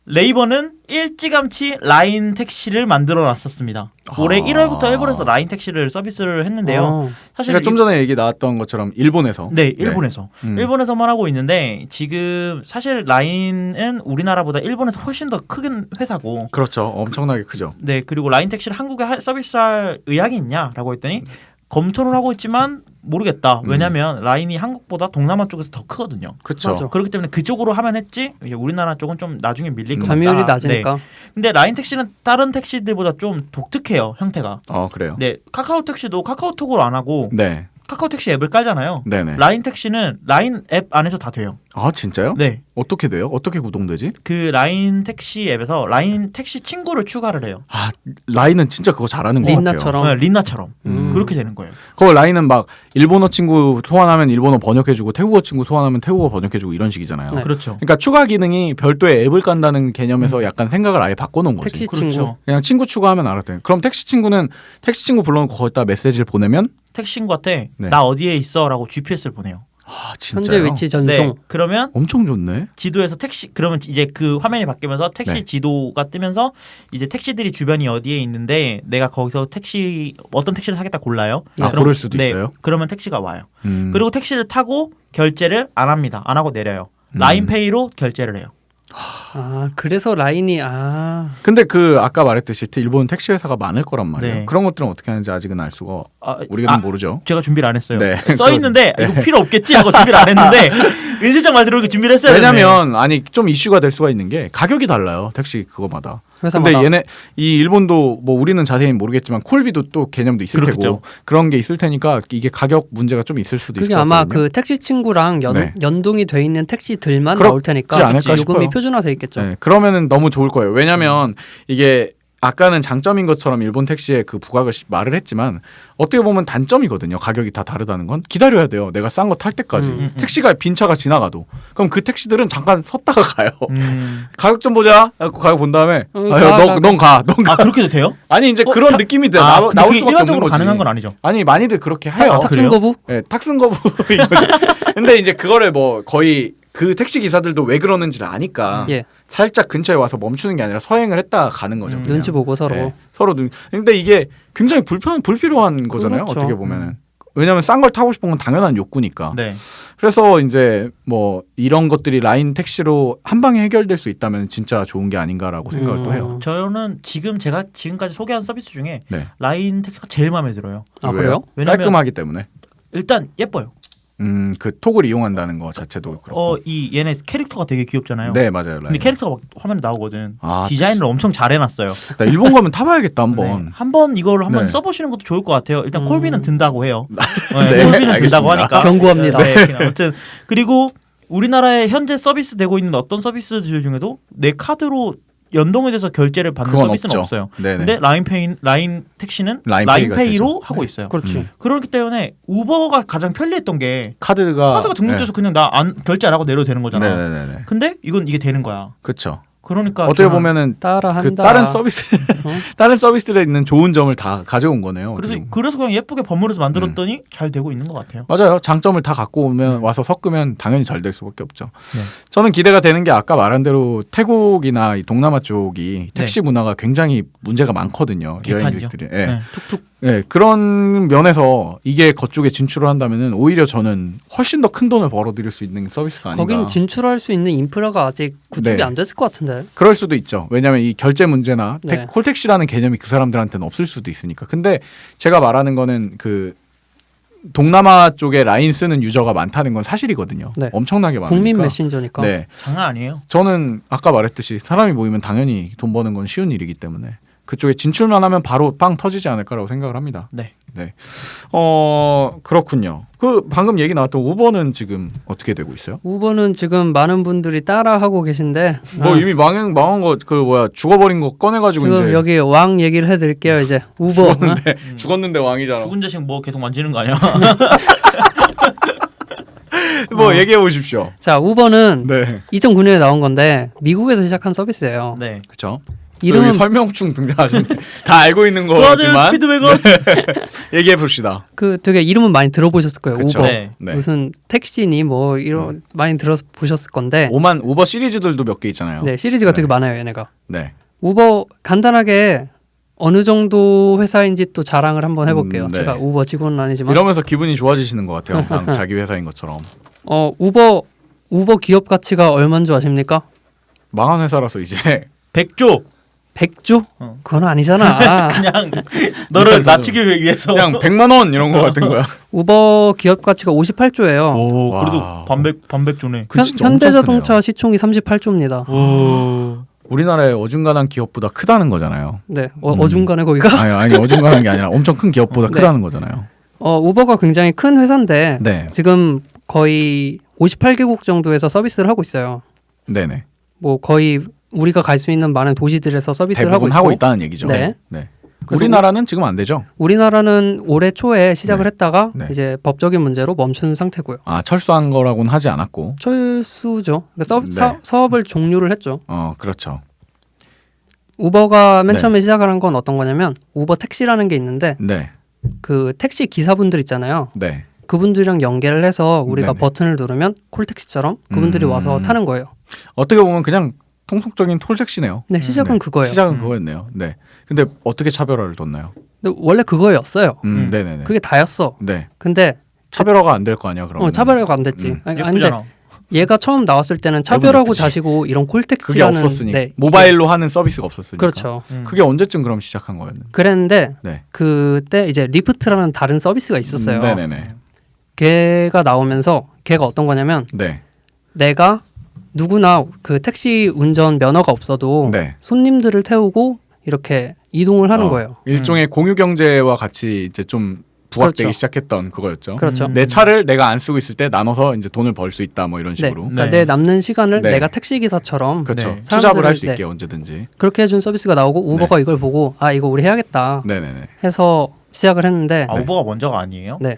네이버는 일찌감치 라인 택시를 만들어 놨었습니다. 올해 1월부터 일본에서 라인 택시를 서비스를 했는데요. 어. 사실 그러니까 좀 전에 얘기 나왔던 것처럼 일본에서. 네, 일본에서. 음. 일본에서만 하고 있는데 지금 사실 라인은 우리나라보다 일본에서 훨씬 더 큰 회사고. 그렇죠. 엄청나게 크죠. 네, 그리고 라인 택시를 한국에 서비스할 의향이 있냐라고 했더니 검토를 하고 있지만 모르겠다. 왜냐면 라인이 한국보다 동남아 쪽에서 더 크거든요. 그렇죠. 맞아. 그렇기 때문에 그쪽으로 하면 했지 이제 우리나라 쪽은 좀 나중에 밀릴 것 같다. 점유율이 네. 낮으니까. 근데 라인 택시는 다른 택시들보다 좀 독특해요, 형태가. 그래요. 네, 카카오 택시도 카카오톡으로 안 하고 네. 카카오 택시 앱을 깔잖아요. 네네. 라인 택시는 라인 앱 안에서 다 돼요. 아 진짜요? 네, 어떻게 돼요? 어떻게 구동되지? 그 라인 택시 앱에서 라인 택시 친구를 추가를 해요. 아 라인은 진짜 그거 잘하는 것 같아요. 린나처럼. 네, 린나처럼 음. 그렇게 되는 거예요. 그거 라인은 막 일본어 친구 소환하면 일본어 번역해주고 태국어 친구 소환하면 태국어 번역해주고 이런 식이잖아요. 네. 그렇죠. 그러니까 추가 기능이 별도의 앱을 깐다는 개념에서 약간 생각을 아예 바꿔놓은 거지. 택시 그렇죠. 친구. 그냥 친구 추가하면 알아듣. 그럼 택시 친구는 택시 친구 불러놓고 거기다 메시지를 보내면 택시 친구한테 네. 나 어디에 있어라고 GPS를 보내요. 아 현재 진짜요? 위치 전송. 네, 그러면 엄청 좋네. 지도에서 택시 그러면 이제 그 화면이 바뀌면서 택시 네. 지도가 뜨면서 이제 택시들이 주변이 어디에 있는데 내가 거기서 어떤 택시를 타겠다 골라요. 아, 고를 수도 있어요? 그러면 택시가 와요. 음. 그리고 택시를 타고 결제를 안 합니다. 안 하고 내려요. 라인페이로 결제를 해요. 아 그래서 라인이 근데 그 아까 말했듯이 일본 택시 회사가 많을 거란 말이에요. 네. 그런 것들은 어떻게 하는지 아직은 알 수가 우리가 모르죠. 제가 준비를 안 했어요. 네. 써 있는데 이거 필요 없겠지 하고 준비를 안 했는데 은실장 말 들어오게 준비를 했어요. 왜냐면 아니 좀 이슈가 될 수가 있는 게 가격이 달라요. 택시 그거마다. 회사마다. 근데 얘네 이 일본도 뭐 우리는 자세히 모르겠지만 콜비도 또 개념도 있을 그렇겠죠. 테고 그런 게 있을 테니까 이게 가격 문제가 좀 있을 수도 있을 그게 것 아마 같거든요. 그 택시 친구랑 네. 연동이 돼 있는 택시들만 그렇지 나올 테니까 않을까 요금이 싶어요. 표준화돼 있겠죠. 네, 그러면은 너무 좋을 거예요. 왜냐면 이게 아까는 장점인 것처럼 일본 택시에 그 부각을 말을 했지만 어떻게 보면 단점이거든요. 가격이 다 다르다는 건 기다려야 돼요. 내가 싼 거 탈 때까지 택시가 빈 차가 지나가도 그럼 그 택시들은 잠깐 섰다가 가요. 가격 좀 보자. 하고 가격 본 다음에 넌 가. 아 그렇게도 돼요? 아니 이제 그런 느낌이 돼. 근데 나올 그게 수밖에 없는 일반적으로 거지. 가능한 건 아니죠. 아니 많이들 그렇게 해요. 탁슨 그래요? 거부? 네, 탁슨 거부 이거지. 근데 이제 그거를 뭐 거의 그 택시 기사들도 왜 그러는지를 아니까 예. 살짝 근처에 와서 멈추는 게 아니라 서행을 했다가 가는 거죠. 그냥. 눈치 보고 서로. 네, 서로 근데 이게 굉장히 불필요한 거잖아요. 그렇죠. 어떻게 보면은. 왜냐면 싼 걸 타고 싶은 건 당연한 욕구니까. 네. 그래서 이제 뭐 이런 것들이 라인 택시로 한 방에 해결될 수 있다면 진짜 좋은 게 아닌가라고 생각을 또 해요. 저는 제가 지금까지 소개한 서비스 중에 네. 라인 택시가 제일 마음에 들어요. 아 그래요? 왜냐면 깔끔하기 때문에. 일단 예뻐요. 그 톡을 이용한다는 거 자체도 그렇고. 얘네 캐릭터가 되게 귀엽잖아요. 네, 맞아요. 근데 라인. 캐릭터가 막 화면에 나오거든. 아, 디자인을 엄청 잘 해놨어요. 나 일본 가면 타봐야겠다 한번. 네. 한번 이걸 한번 네. 써보시는 것도 좋을 것 같아요. 일단 콜비는 든다고 해요. 네, 콜비는 알겠습니다. 든다고 하니까 경고합니다. 네, 아무튼 그리고 우리나라에 현재 서비스 되고 있는 어떤 서비스들 중에도 내 카드로 연동이 돼서 결제를 받는 그건 서비스는 없죠. 없어요. 네네. 근데 라인 택시는 라인페이가 라인페이로 되죠. 하고 있어요. 그렇지. 그렇기 때문에 우버가 가장 편리했던 게 카드가 등록돼서 그냥 나 결제 안 하고 내려도 되는 거잖아. 네네네. 근데 이게 되는 거야. 그렇죠. 그러니까 어떻게 저는 보면은 따라한다. 그 다른 서비스 다른 서비스들에 있는 좋은 점을 다 가져온 거네요. 어떻게 보면. 그래서 그냥 예쁘게 버무려서 만들었더니 잘 되고 있는 것 같아요. 맞아요. 장점을 다 갖고 오면 와서 섞으면 당연히 잘 될 수밖에 없죠. 네. 저는 기대가 되는 게 아까 말한 대로 태국이나 이 동남아 쪽이 택시 문화가 굉장히 문제가 많거든요. 개판이죠. 여행객들이. 예. 네. 툭툭. 예, 그런 면에서 이게 그쪽에 진출을 한다면은 오히려 저는 훨씬 더 큰 돈을 벌어들일 수 있는 서비스가 아닌가. 거긴 진출할 수 있는 인프라가 아직 구축이 네. 안 됐을 것 같은데. 그럴 수도 있죠. 왜냐하면 이 결제 문제나 네. 콜택시라는 개념이 그 사람들한테는 없을 수도 있으니까. 근데 제가 말하는 거는 그 동남아 쪽에 라인 쓰는 유저가 많다는 건 사실이거든요. 네. 엄청나게 많으니까. 국민 메신저니까. 네. 장난 아니에요. 저는 아까 말했듯이 사람이 모이면 당연히 돈 버는 건 쉬운 일이기 때문에 그쪽에 진출만 하면 바로 빵 터지지 않을까라고 생각을 합니다. 네. 네. 그렇군요. 그 방금 얘기 나왔던 우버는 지금 어떻게 되고 있어요? 우버는 지금 많은 분들이 따라하고 계신데 뭐 이미 망한 거 그 뭐야 죽어버린 거 꺼내가지고 지금 이제 여기 왕 얘기를 해드릴게요. 이제 우버 죽었는데 왕이잖아. 죽은 자식 뭐 계속 만지는 거 아니야? 뭐 얘기해 보십시오. 자 우버는 네. 2009년에 나온 건데 미국에서 시작한 서비스예요. 네. 그렇죠. 이름은 여기 설명충 등장하시는데 다 알고 있는 브라질 거지만 스피드웨건. 얘기해 봅시다. 그 되게 이름은 많이 들어보셨을 거예요. 그쵸. 우버 네. 네. 무슨 택시니 뭐 이런 많이 들어보셨을 건데 오만 우버 시리즈들도 몇 개 있잖아요. 네 시리즈가 네. 되게 많아요 얘네가. 네. 우버 간단하게 어느 정도 회사인지 또 자랑을 한번 해볼게요. 네. 제가 우버 직원은 아니지만 이러면서 기분이 좋아지시는 것 같아요. 항상 자기 회사인 것처럼. 우버 기업 가치가 얼마인 줄 아십니까? 망한 회사라서 이제 100조. 100조? 어. 그건 아니잖아. 그냥 너를 낮추기 위해서. 그냥 100만 원 이런 거 같은 거야. 우버 기업 가치가 58조예요. 오, 와. 그래도 반백조네. 그 진짜 현대자동차 엄청 시총이 38조입니다. 오. 우리나라의 어중간한 기업보다 크다는 거잖아요. 네, 어중간해 거기가. 아니 어중간한 게 아니라 엄청 큰 기업보다 네. 크다는 거잖아요. 우버가 굉장히 큰 회사인데 네. 지금 거의 58개국 정도에서 서비스를 하고 있어요. 네네. 뭐 거의 우리가 갈 수 있는 많은 도시들에서 서비스를 대부분 하고 하고 있고 있다는 얘기죠. 네. 그래서 우리나라는 지금 안 되죠. 우리나라는 올해 초에 시작을 네. 했다가 네. 이제 법적인 문제로 멈춘 상태고요. 아 철수한 거라고는 하지 않았고. 철수죠. 그러니까 네. 사업을 종료를 했죠. 그렇죠. 우버가 맨 네. 처음에 시작을 한 건 어떤 거냐면 우버 택시라는 게 있는데 네. 그 택시 기사분들 있잖아요. 네. 그분들이랑 연계를 해서 우리가 네네. 버튼을 누르면 콜택시처럼 그분들이 와서 타는 거예요. 어떻게 보면 그냥 통속적인 톨택시네요. 네, 시작은 네. 그거예요. 시작은 그거였네요. 네. 근데 어떻게 차별화를 뒀나요? 근데 원래 그거였어요. 네네네. 그게 다였어. 네. 근데 차별화가 안 될 거 아니야 그러면. 차별화가 안 됐지. 아니, 근데 예쁘잖아. 얘가 처음 나왔을 때는 차별하고 예쁘지. 자시고 이런 그게 콜택시라는 없었으니까. 네, 모바일로 하는 서비스가 없었으니까. 그렇죠. 그게 언제쯤 그럼 시작한 거였는데. 그랬는데 네. 그때 이제 리프트라는 다른 서비스가 있었어요. 네네네. 걔가 나오면서 걔가 어떤 거냐면 네. 내가 누구나 그 택시 운전 면허가 없어도 네. 손님들을 태우고 이렇게 이동을 하는 거예요. 일종의 공유 경제와 같이 이제 좀 부각되기 그렇죠. 시작했던 그거였죠. 그렇죠. 내 차를 내가 안 쓰고 있을 때 나눠서 이제 돈을 벌 수 있다 뭐 이런 네. 식으로. 그러니까 네. 내 남는 시간을 네. 내가 택시 기사처럼 그렇죠. 네. 투잡을 할 수 사람들을- 있게 언제든지. 그렇게 해준 서비스가 나오고 우버가 이걸 보고 아 이거 우리 해야겠다 네네네. 해서 시작을 했는데 아, 우버가 먼저가 아니에요? 네.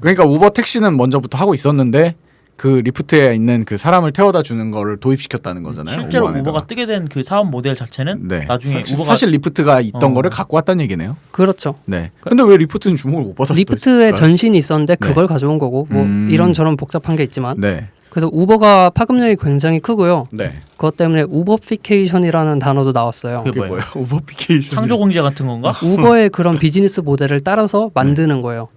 그러니까 우버 택시는 먼저부터 하고 있었는데 그 리프트에 있는 그 사람을 태워다 주는 거를 도입시켰다는 거잖아요. 실제로 우버 안에다가. 우버가 뜨게 된 그 사업 모델 자체는 네. 나중에 우버가 사실 리프트가 있던 어. 거를 갖고 왔다는 얘기네요. 그렇죠. 네. 근데 왜 리프트는 주목을 못 받았어요? 리프트에 전신이 있었는데 네. 그걸 가져온 거고 뭐 이런저런 복잡한 게 있지만 네. 그래서 우버가 파급력이 굉장히 크고요. 네. 그것 때문에 우버피케이션이라는 단어도 나왔어요. 그게 그게 뭐예요? 뭐예요? 우버피케이션. 창조 공제 같은 건가? 우버의 그런 비즈니스 모델을 따라서 만드는 거예요.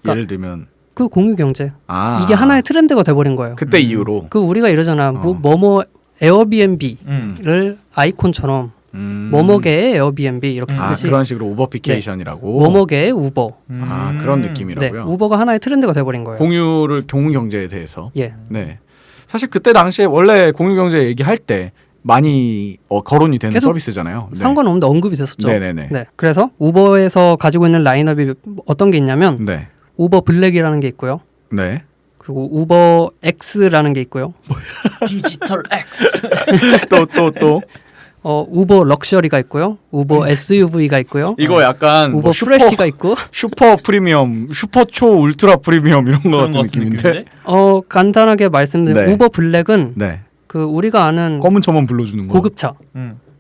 예를 들면 그 공유 경제. 아 이게 하나의 트렌드가 돼버린 거예요. 그때 이후로 그 우리가 이러잖아. 뭐뭐 에어비앤비를 아이콘처럼 뭐뭐계의 에어비앤비 이렇게 쓰듯이 그런 식으로 우버피케이션이라고. 뭐뭐계의 우버. 그런 네, 느낌이라고요. 우버가 하나의 트렌드가 돼버린 거예요. 공유 경제에 대해서. 예. 네. 사실 그때 당시에 원래 공유 경제 얘기할 때 많이 거론이 되는 계속 서비스잖아요. 네. 상관없는데 언급이 됐었죠. 네네네. 네. 그래서 우버에서 가지고 있는 라인업이 어떤 게 있냐면 네. 우버 블랙이라는 게 있고요. 네. 그리고 우버 X라는 게 있고요. 디지털 X. 또 우버 럭셔리가 있고요. 우버 SUV가 있고요. 이거 약간 우버 뭐 슈퍼 프레시가 있고. 슈퍼 프리미엄, 슈퍼 초 울트라 프리미엄 이런 거 그런 같은 거 같은 느낌인데. 느낌인데? 간단하게 말씀드리면 네. 우버 블랙은 네. 그 우리가 아는 검은 차만 불러주는 거. 고급차,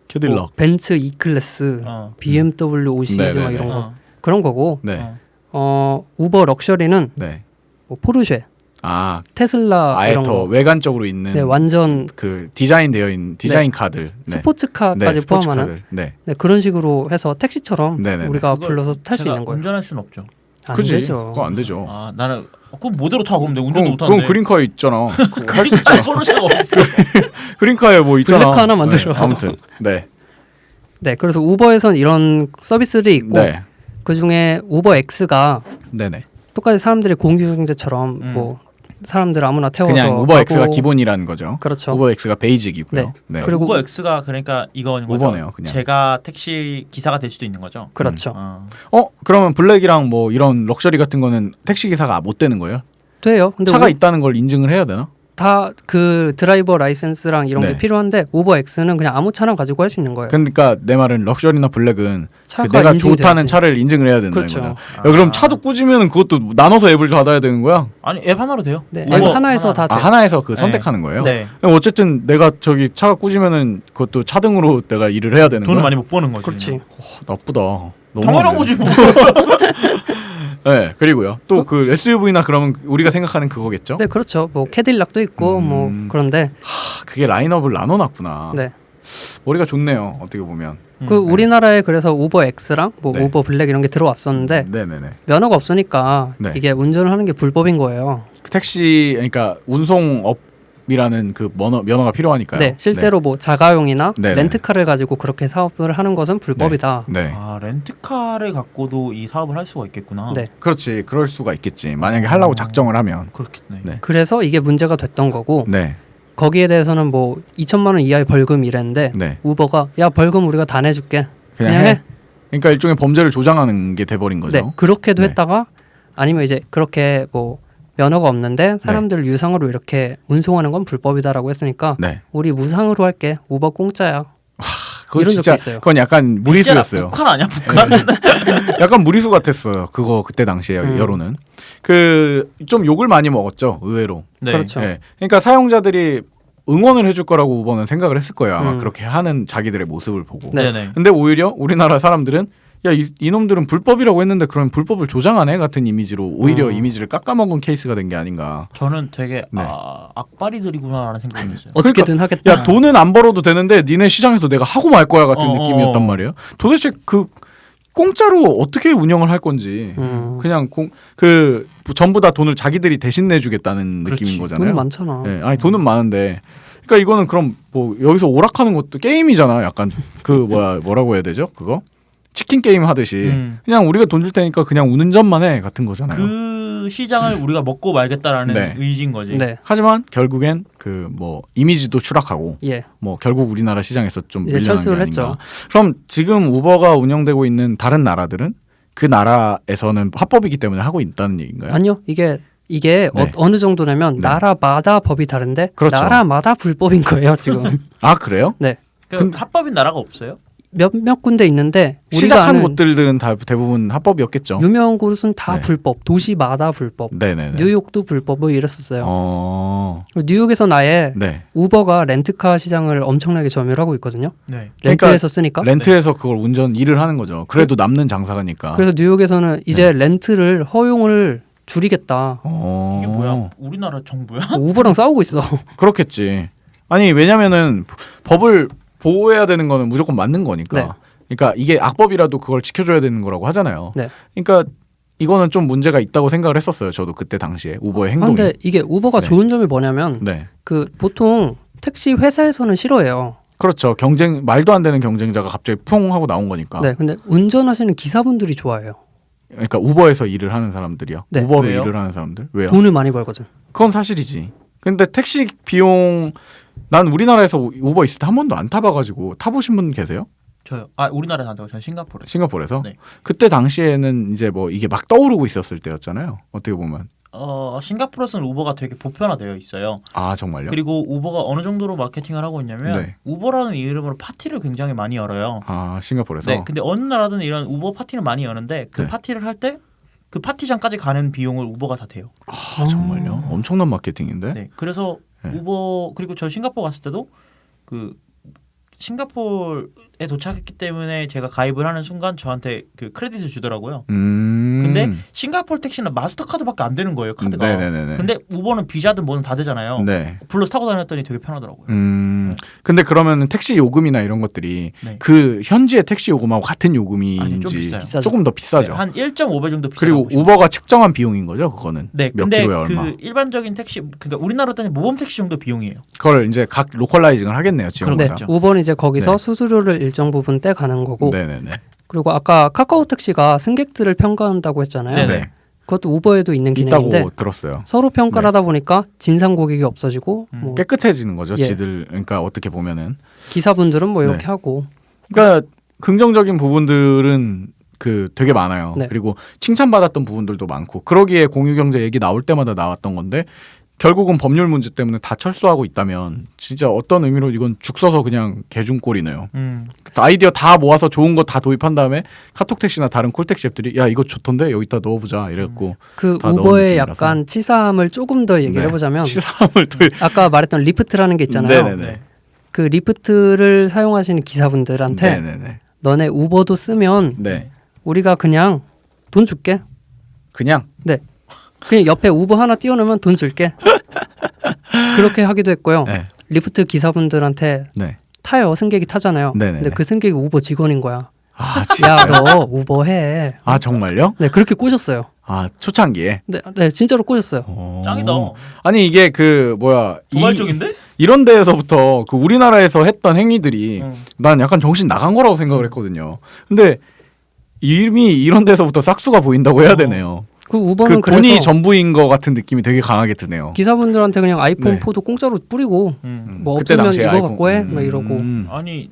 캐딜락. 뭐 벤츠 E 클래스, 어. BMW 5 시리즈 막 네네네. 이런 거 어. 그런 거고. 네. 우버 럭셔리는 네. 뭐 포르쉐, 아, 테슬라 아예 이런 더 거. 외관적으로 있는 네, 완전 그 디자인 되어 있는 디자인 카들. 네. 스포츠카까지 네, 포함하는 스포츠카들. 네. 네, 그런 식으로 해서 택시처럼 네네네. 우리가 그걸 불러서 탈 수 제가 있는 거예요. 운전할 수는 없죠. 안 그지? 되죠. 그거 안 되죠. 아 나는 그럼 뭐대로 타 그럼 내 운전도 그건 못하는데. 그린카에 있잖아. 그거 할수 그러니까 있잖아. 포르쉐가 없어. 그린카에 뭐 있잖아. 블랙카 하나 만들어. 네, 아무튼. 네. 네, 그래서 우버에선 이런 서비스들이 있고 네. 그 중에 우버 X가 네네. 똑같이 사람들이 공유경제처럼 뭐 사람들 아무나 태워서 그냥 우버 X가 가고. 기본이라는 거죠. 그렇죠. 우버 X가 베이직이고요. 네. 네. 그리고 우버 X가 그러니까 이거인 거죠. 우버네요, 그냥. 제가 택시 기사가 될 수도 있는 거죠. 그렇죠. 그러면 블랙이랑 뭐 이런 럭셔리 같은 거는 택시 기사가 못 되는 거예요? 돼요. 근데 차가 있다는 걸 인증을 해야 되나? 다 그 드라이버 라이센스랑 이런 네. 게 필요한데 우버 X는 그냥 아무 차랑 가지고 할 수 있는 거예요. 그러니까 내 말은 럭셔리나 블랙은 차가 그 내가 인증이 좋다는 돼야지. 차를 인증을 해야 된다 그렇죠. 이거죠. 야, 그럼 차도 꾸지면 그것도 나눠서 앱을 받아야 되는 거야? 아니 앱 하나로 돼요. 네, 우버 앱 하나에서 다 아, 돼요. 하나에서 그 네. 선택하는 거예요? 네. 그럼 어쨌든 내가 저기 차가 꾸지면은 그것도 차등으로 내가 일을 해야 되는 돈을 거야? 많이 못 버는 거지. 그렇지. 나쁘다. 당연한 거지 뭐. 네, 그리고요. 또 그 SUV나 그러면 우리가 생각하는 그거겠죠? 네, 그렇죠. 뭐 캐딜락도 있고 뭐 그런데 그게 라인업을 나눠놨구나. 네. 머리가 좋네요. 어떻게 보면. 그 우리나라에 그래서 우버 X랑 뭐 네. 우버 블랙 이런 게 들어왔었는데 네네네. 면허가 없으니까 네. 이게 운전을 하는 게 불법인 거예요. 택시 그러니까 운송업이라는 그 면허가 필요하니까요. 네, 실제로 뭐 자가용이나 네네. 렌트카를 가지고 그렇게 사업을 하는 것은 불법이다. 네. 아 렌트카를 갖고도 이 사업을 할 수가 있겠구나. 네. 그렇지. 그럴 수가 있겠지. 만약에 하려고 작정을 하면. 그렇겠네. 네. 그래서 이게 문제가 됐던 거고 네. 거기에 대해서는 뭐 2천만 원 이하의 벌금 이랬는데 네. 우버가 야 벌금 우리가 다 내줄게. 그냥 해. 그러니까 일종의 범죄를 조장하는 게 돼버린 거죠. 네, 그렇게도 네. 했다가 아니면 이제 그렇게 뭐 면허가 없는데 사람들을 유상으로 이렇게 운송하는 건 불법이다라고 했으니까 네. 우리 무상으로 할게. 우버 공짜야. 그거 이런 적도 진짜 있어요. 그건 약간 무리수였어요. 북한 아니야 북한? 약간 무리수 같았어요. 그거 그때 당시에 여론은 그 좀 욕을 많이 먹었죠. 의외로. 네. 그렇죠. 네. 그러니까 사용자들이 응원을 해줄 거라고 우버는 생각을 했을 거예요. 아마 음. 그렇게 하는 자기들의 모습을 보고. 네. 네네. 근데 오히려 우리나라 사람들은 야 이놈들은 불법이라고 했는데 그럼 불법을 조장하네 같은 이미지로 오히려 이미지를 깎아먹은 케이스가 된 게 아닌가. 저는 되게 네. 악바리들이구나라는 생각이 들었어요. 어떻게든 하겠다. 야 돈은 안 벌어도 되는데 니네 시장에서 내가 하고 말 거야 같은 느낌이었단 말이에요. 도대체 그 공짜로 어떻게 운영을 할 건지 그냥 그 전부 다 돈을 자기들이 대신 내주겠다는 그렇지. 느낌인 거잖아요. 돈 많잖아. 네, 아니 돈은 많은데 그러니까 이거는 그럼 뭐 여기서 오락하는 것도 게임이잖아. 약간 그 뭐라고 해야 되죠? 그거 치킨 게임 하듯이 그냥 우리가 돈 줄 테니까 그냥 운전만 해 같은 거잖아요. 그 시장을 우리가 먹고 말겠다라는 네. 의지인 거지. 네. 하지만 결국엔 그 뭐 이미지도 추락하고 예. 뭐 결국 우리나라 시장에서 좀 이제 밀려난 게 철수를 아닌가. 했죠. 그럼 지금 우버가 운영되고 있는 다른 나라들은 그 나라에서는 합법이기 때문에 하고 있다는 얘기인가요? 아니요. 이게 네. 어느 정도냐면 네. 나라마다 법이 다른데 그렇죠. 나라마다 불법인 거예요, 지금. 아 그래요? 네. 그 합법인 나라가 없어요? 몇몇 군데 있는데 우리가 시작한 아는 곳들은 다 대부분 합법이었겠죠. 유명한 곳은 다 네. 불법. 도시마다 불법. 네네네. 뉴욕도 불법 뭐 이랬었어요. 그리고 뉴욕에서는 아예 네. 우버가 렌트카 시장을 엄청나게 점유하고 있거든요. 네. 렌트해서 쓰니까. 렌트해서 그걸 일을 하는 거죠. 그래도 남는 장사가니까. 그래서 뉴욕에서는 이제 렌트를 허용을 줄이겠다. 이게 뭐야? 우리나라 정부야? 우버랑 싸우고 있어. 그렇겠지. 아니 왜냐면은 법을 보호해야 되는 거는 무조건 맞는 거니까. 네. 그러니까 이게 악법이라도 그걸 지켜줘야 되는 거라고 하잖아요. 네. 그러니까 이거는 좀 문제가 있다고 생각을 했었어요. 저도 그때 당시에 우버의 행동이. 근데 이게 우버가 네. 좋은 점이 뭐냐면 네. 그 보통 택시 회사에서는 싫어해요. 그렇죠. 말도 안 되는 경쟁자가 갑자기 퐁 하고 나온 거니까. 네, 근데 운전하시는 기사분들이 좋아해요. 그러니까 우버에서 일을 하는 사람들이요. 네. 우버로 왜요? 일을 하는 사람들. 왜요? 돈을 많이 벌거든. 그건 사실이지. 근데 택시 비용 난 우리나라에서 우버 있을 때 한 번도 안 타봐가지고 타보신 분 계세요? 저요. 아 우리나라에 산다고 저는 싱가포르에. 싱가포르에서? 네. 그때 당시에는 이제 뭐 이게 막 떠오르고 있었을 때였잖아요. 어떻게 보면. 싱가포르에서는 우버가 되게 보편화되어 있어요. 아 정말요? 그리고 우버가 어느 정도로 마케팅을 하고 있냐면 네. 우버라는 이름으로 파티를 굉장히 많이 열어요. 아 싱가포르에서? 네. 근데 어느 나라든 이런 우버 파티는 많이 여는데 그 네. 파티를 할 때 그 파티장까지 가는 비용을 우버가 다 대요. 아 정말요? 엄청난 마케팅인데? 네. 그래서 네. 우버 그리고 저 싱가포르 갔을 때도 그 싱가포르에 도착했기 때문에 제가 가입을 하는 순간 저한테 그 크레딧을 주더라고요. 근데 싱가포르 택시는 마스터카드밖에 안 되는 거예요, 카드가. 네네네네. 근데 우버는 비자든 뭐든 다 되잖아요. 네. 불러서 타고 다녔더니 되게 편하더라고요. 근데 그러면 택시 요금이나 이런 것들이 네. 그 현지의 택시 요금하고 같은 아니요, 좀 요금인지 비싸요. 비싸죠. 조금 더 비싸죠. 네, 한 1.5배 정도 비싸요. 그리고 우버가 측정한 비용인 거죠, 그거는. 네, 몇 근데 킬로에 그 얼마. 일반적인 택시 그러니까 우리나라로 따지면 모범 택시 정도 비용이에요. 그걸 이제 각 로컬라이징을 하겠네요, 지금. 네, 그렇죠. 우버는 이제 거기서 네. 수수료를 일정 부분 떼가는 거고. 네네네. 그리고 아까 카카오 택시가 승객들을 평가한다고 했잖아요. 네네. 네. 그것도 우버에도 있는 기능인데 있다고 들었어요. 서로 평가를 하다 보니까 진상 고객이 없어지고 뭐 깨끗해지는 거죠. 예. 지들 그러니까 어떻게 보면은. 기사분들은 뭐 이렇게 네. 하고 그러니까 긍정적인 부분들은 그 되게 많아요. 네. 그리고 칭찬받았던 부분들도 많고 그러기에 공유경제 얘기 나올 때마다 나왔던 건데 결국은 법률 문제 때문에 다 철수하고 있다면 진짜 어떤 의미로 이건 죽 써서 그냥 개중꼴이네요. 아이디어 다 모아서 좋은 거 다 도입한 다음에 카톡택시나 다른 콜택시 앱들이 야 이거 좋던데 여기다 넣어보자 이래갖고 그 다 넣은 우버의 느낌이라서. 약간 치사함을 조금 더 얘기를 네. 해보자면 치사함을 또 아까 말했던 리프트라는 게 있잖아요. 네네네. 그 리프트를 사용하시는 기사분들한테 네네네. 너네 우버도 쓰면 네. 우리가 그냥 돈 줄게. 그냥 그냥 옆에 우버 하나 띄워놓으면 돈 줄게. 그렇게 하기도 했고요. 네. 리프트 기사분들한테 네. 타요. 승객이 타잖아요. 네네네. 근데 그 승객이 우버 직원인 거야. 아 야, 진짜. 너 우버 해. 아 정말요? 네, 그렇게 꼬셨어요. 아 초창기에. 네, 진짜로 꼬셨어요. 짱이다. 아니 이게 그 뭐야 도발적인데? 이런 데에서부터 그 우리나라에서 했던 행위들이 응. 난 약간 정신 나간 거라고 생각을 했거든요. 근데 이미 이런 데서부터 싹수가 보인다고 해야 되네요. 그 우버는 그 그래서 돈이 전부인 것 같은 느낌이 되게 강하게 드네요. 기사분들한테 그냥 아이폰 네. 4도 공짜로 뿌리고 뭐 그때 없으면 당시에 이거 아이폰- 갖고 해. 막 이러고. 아니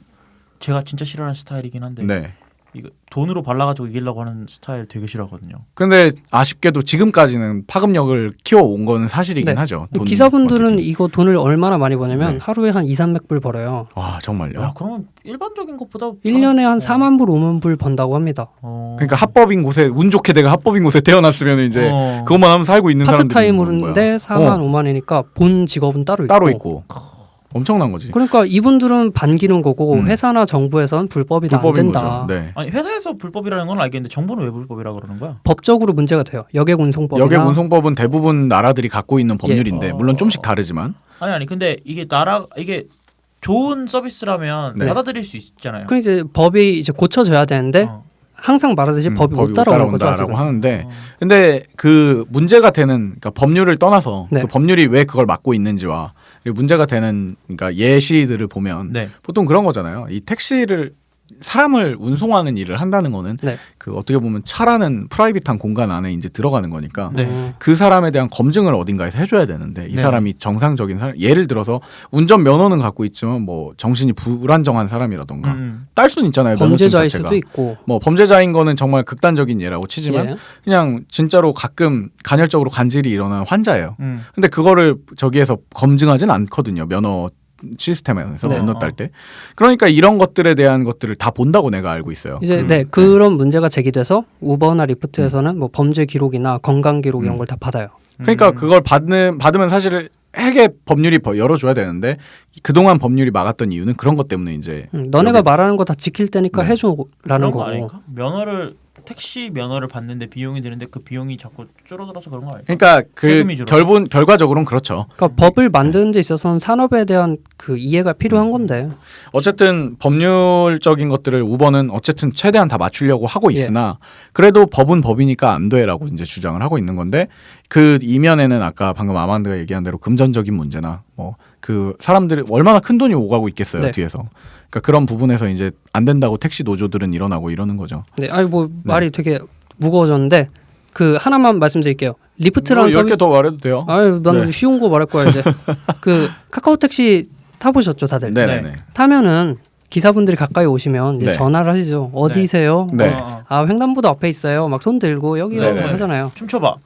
제가 진짜 싫어하는 스타일이긴 한데 네. 이거 돈으로 발라가지고 이기려고 하는 스타일 되게 싫어하거든요. 근데 아쉽게도 지금까지는 파급력을 키워온 거는 사실이긴 네. 하죠. 돈 기사분들은 어떻게. 이거 돈을 얼마나 많이 버냐면 네. 하루에 한 2, 300불 벌어요. 와 정말요? 야 그러면 일반적인 것보다 1년에 한 4만 불, 5만 불 번다고 합니다. 그러니까 합법인 곳에 운 좋게 내가 합법인 곳에 태어났으면 이제 그것만 하면 살고 있는 사람들이 파트타임으로인데 4만 5만이니까 본 직업은 따로 있고. 따로 있고 엄청난 거지. 그러니까 이분들은 반기는 거고 음. 회사나 정부에선 불법이다 안 불법인 된다. 거죠. 네. 아니 회사에서 불법이라는 건 알겠는데 정부는 왜 불법이라 그러는 거야? 법적으로 문제가 돼요. 여객운송법이나 여객운송법은 대부분 나라들이 갖고 있는 법률인데 예. 물론 좀씩 다르지만 아니 근데 이게 이게 좋은 서비스라면 네. 받아들일 수 있잖아요. 그 이제 법이 이제 고쳐져야 되는데 어. 항상 말하듯이 법이 못 따라오는 거죠. 따라온다라고 아직은. 하는데 어. 근데 그 문제가 되는 그러니까 법률을 떠나서 네. 그 법률이 왜 그걸 막고 있는지와 그리고 문제가 되는 그러니까 예시들을 보면 네. 보통 그런 거잖아요. 이 택시를 사람을 운송하는 일을 한다는 거는 네. 그 어떻게 보면 차라는 프라이빗한 공간 안에 이제 들어가는 거니까 네. 그 사람에 대한 검증을 어딘가에서 해줘야 되는데 이 네. 사람이 정상적인 사람 예를 들어서 운전 면허는 갖고 있지만 뭐 정신이 불안정한 사람이라던가 딸 수는 있잖아요. 면허증 범죄자일 자체가. 수도 있고. 뭐 범죄자인 거는 정말 극단적인 예라고 치지만 예. 그냥 진짜로 가끔 간헐적으로 간질이 일어나는 환자예요. 음. 근데 그거를 저기에서 검증하진 않거든요. 면허 시스템에서 네. 면허 딸 때. 그러니까 이런 것들에 대한 것들을 다 본다고 내가 알고 있어요. 이제 네 그런 문제가 제기돼서 우버나 리프트에서는 뭐 범죄 기록이나 건강 기록 이런 걸 다 받아요. 그러니까 그걸 받으면 사실 핵의 법률이 열어줘야 되는데 그동안 법률이 막았던 이유는 그런 것 때문에 이제 너네가 말하는 거 다 지킬 테니까 네. 해줘라는 그런 거고. 거 아닐까? 택시 면허를 받는데 비용이 드는데 그 비용이 자꾸 줄어들어서 그런 거 아닐까? 그러니까 그 세금이 줄어서. 결과적으로는 그렇죠. 그러니까 법을 만드는 데 있어서는 산업에 대한 그 이해가 필요한 건데. 어쨌든 법률적인 것들을 우버는 어쨌든 최대한 다 맞추려고 하고 있으나 그래도 법은 법이니까 안 돼라고 이제 주장을 하고 있는 건데 그 이면에는 아까 방금 아만드가 얘기한 대로 금전적인 문제나 뭐 그 사람들이 얼마나 큰 돈이 오가고 있겠어요 네. 뒤에서. 그러니까 그런 부분에서 이제 안 된다고 택시 노조들은 일어나고 이러는 거죠. 네, 아니 뭐 말이 되게 무거워졌는데 그 하나만 말씀드릴게요. 리프트라는 뭐 10개 서비스. 더 말해도 돼요? 아유, 난 네. 쉬운 거 말할 거야 이제. 그 카카오 택시 타보셨죠, 다들? 네네네. 타면은 기사분들이 가까이 오시면 이제 네. 전화를 하시죠. 어디세요? 네. 아 횡단보도 앞에 있어요. 막 손 들고 여기요 네네. 막 하잖아요. 춤춰봐.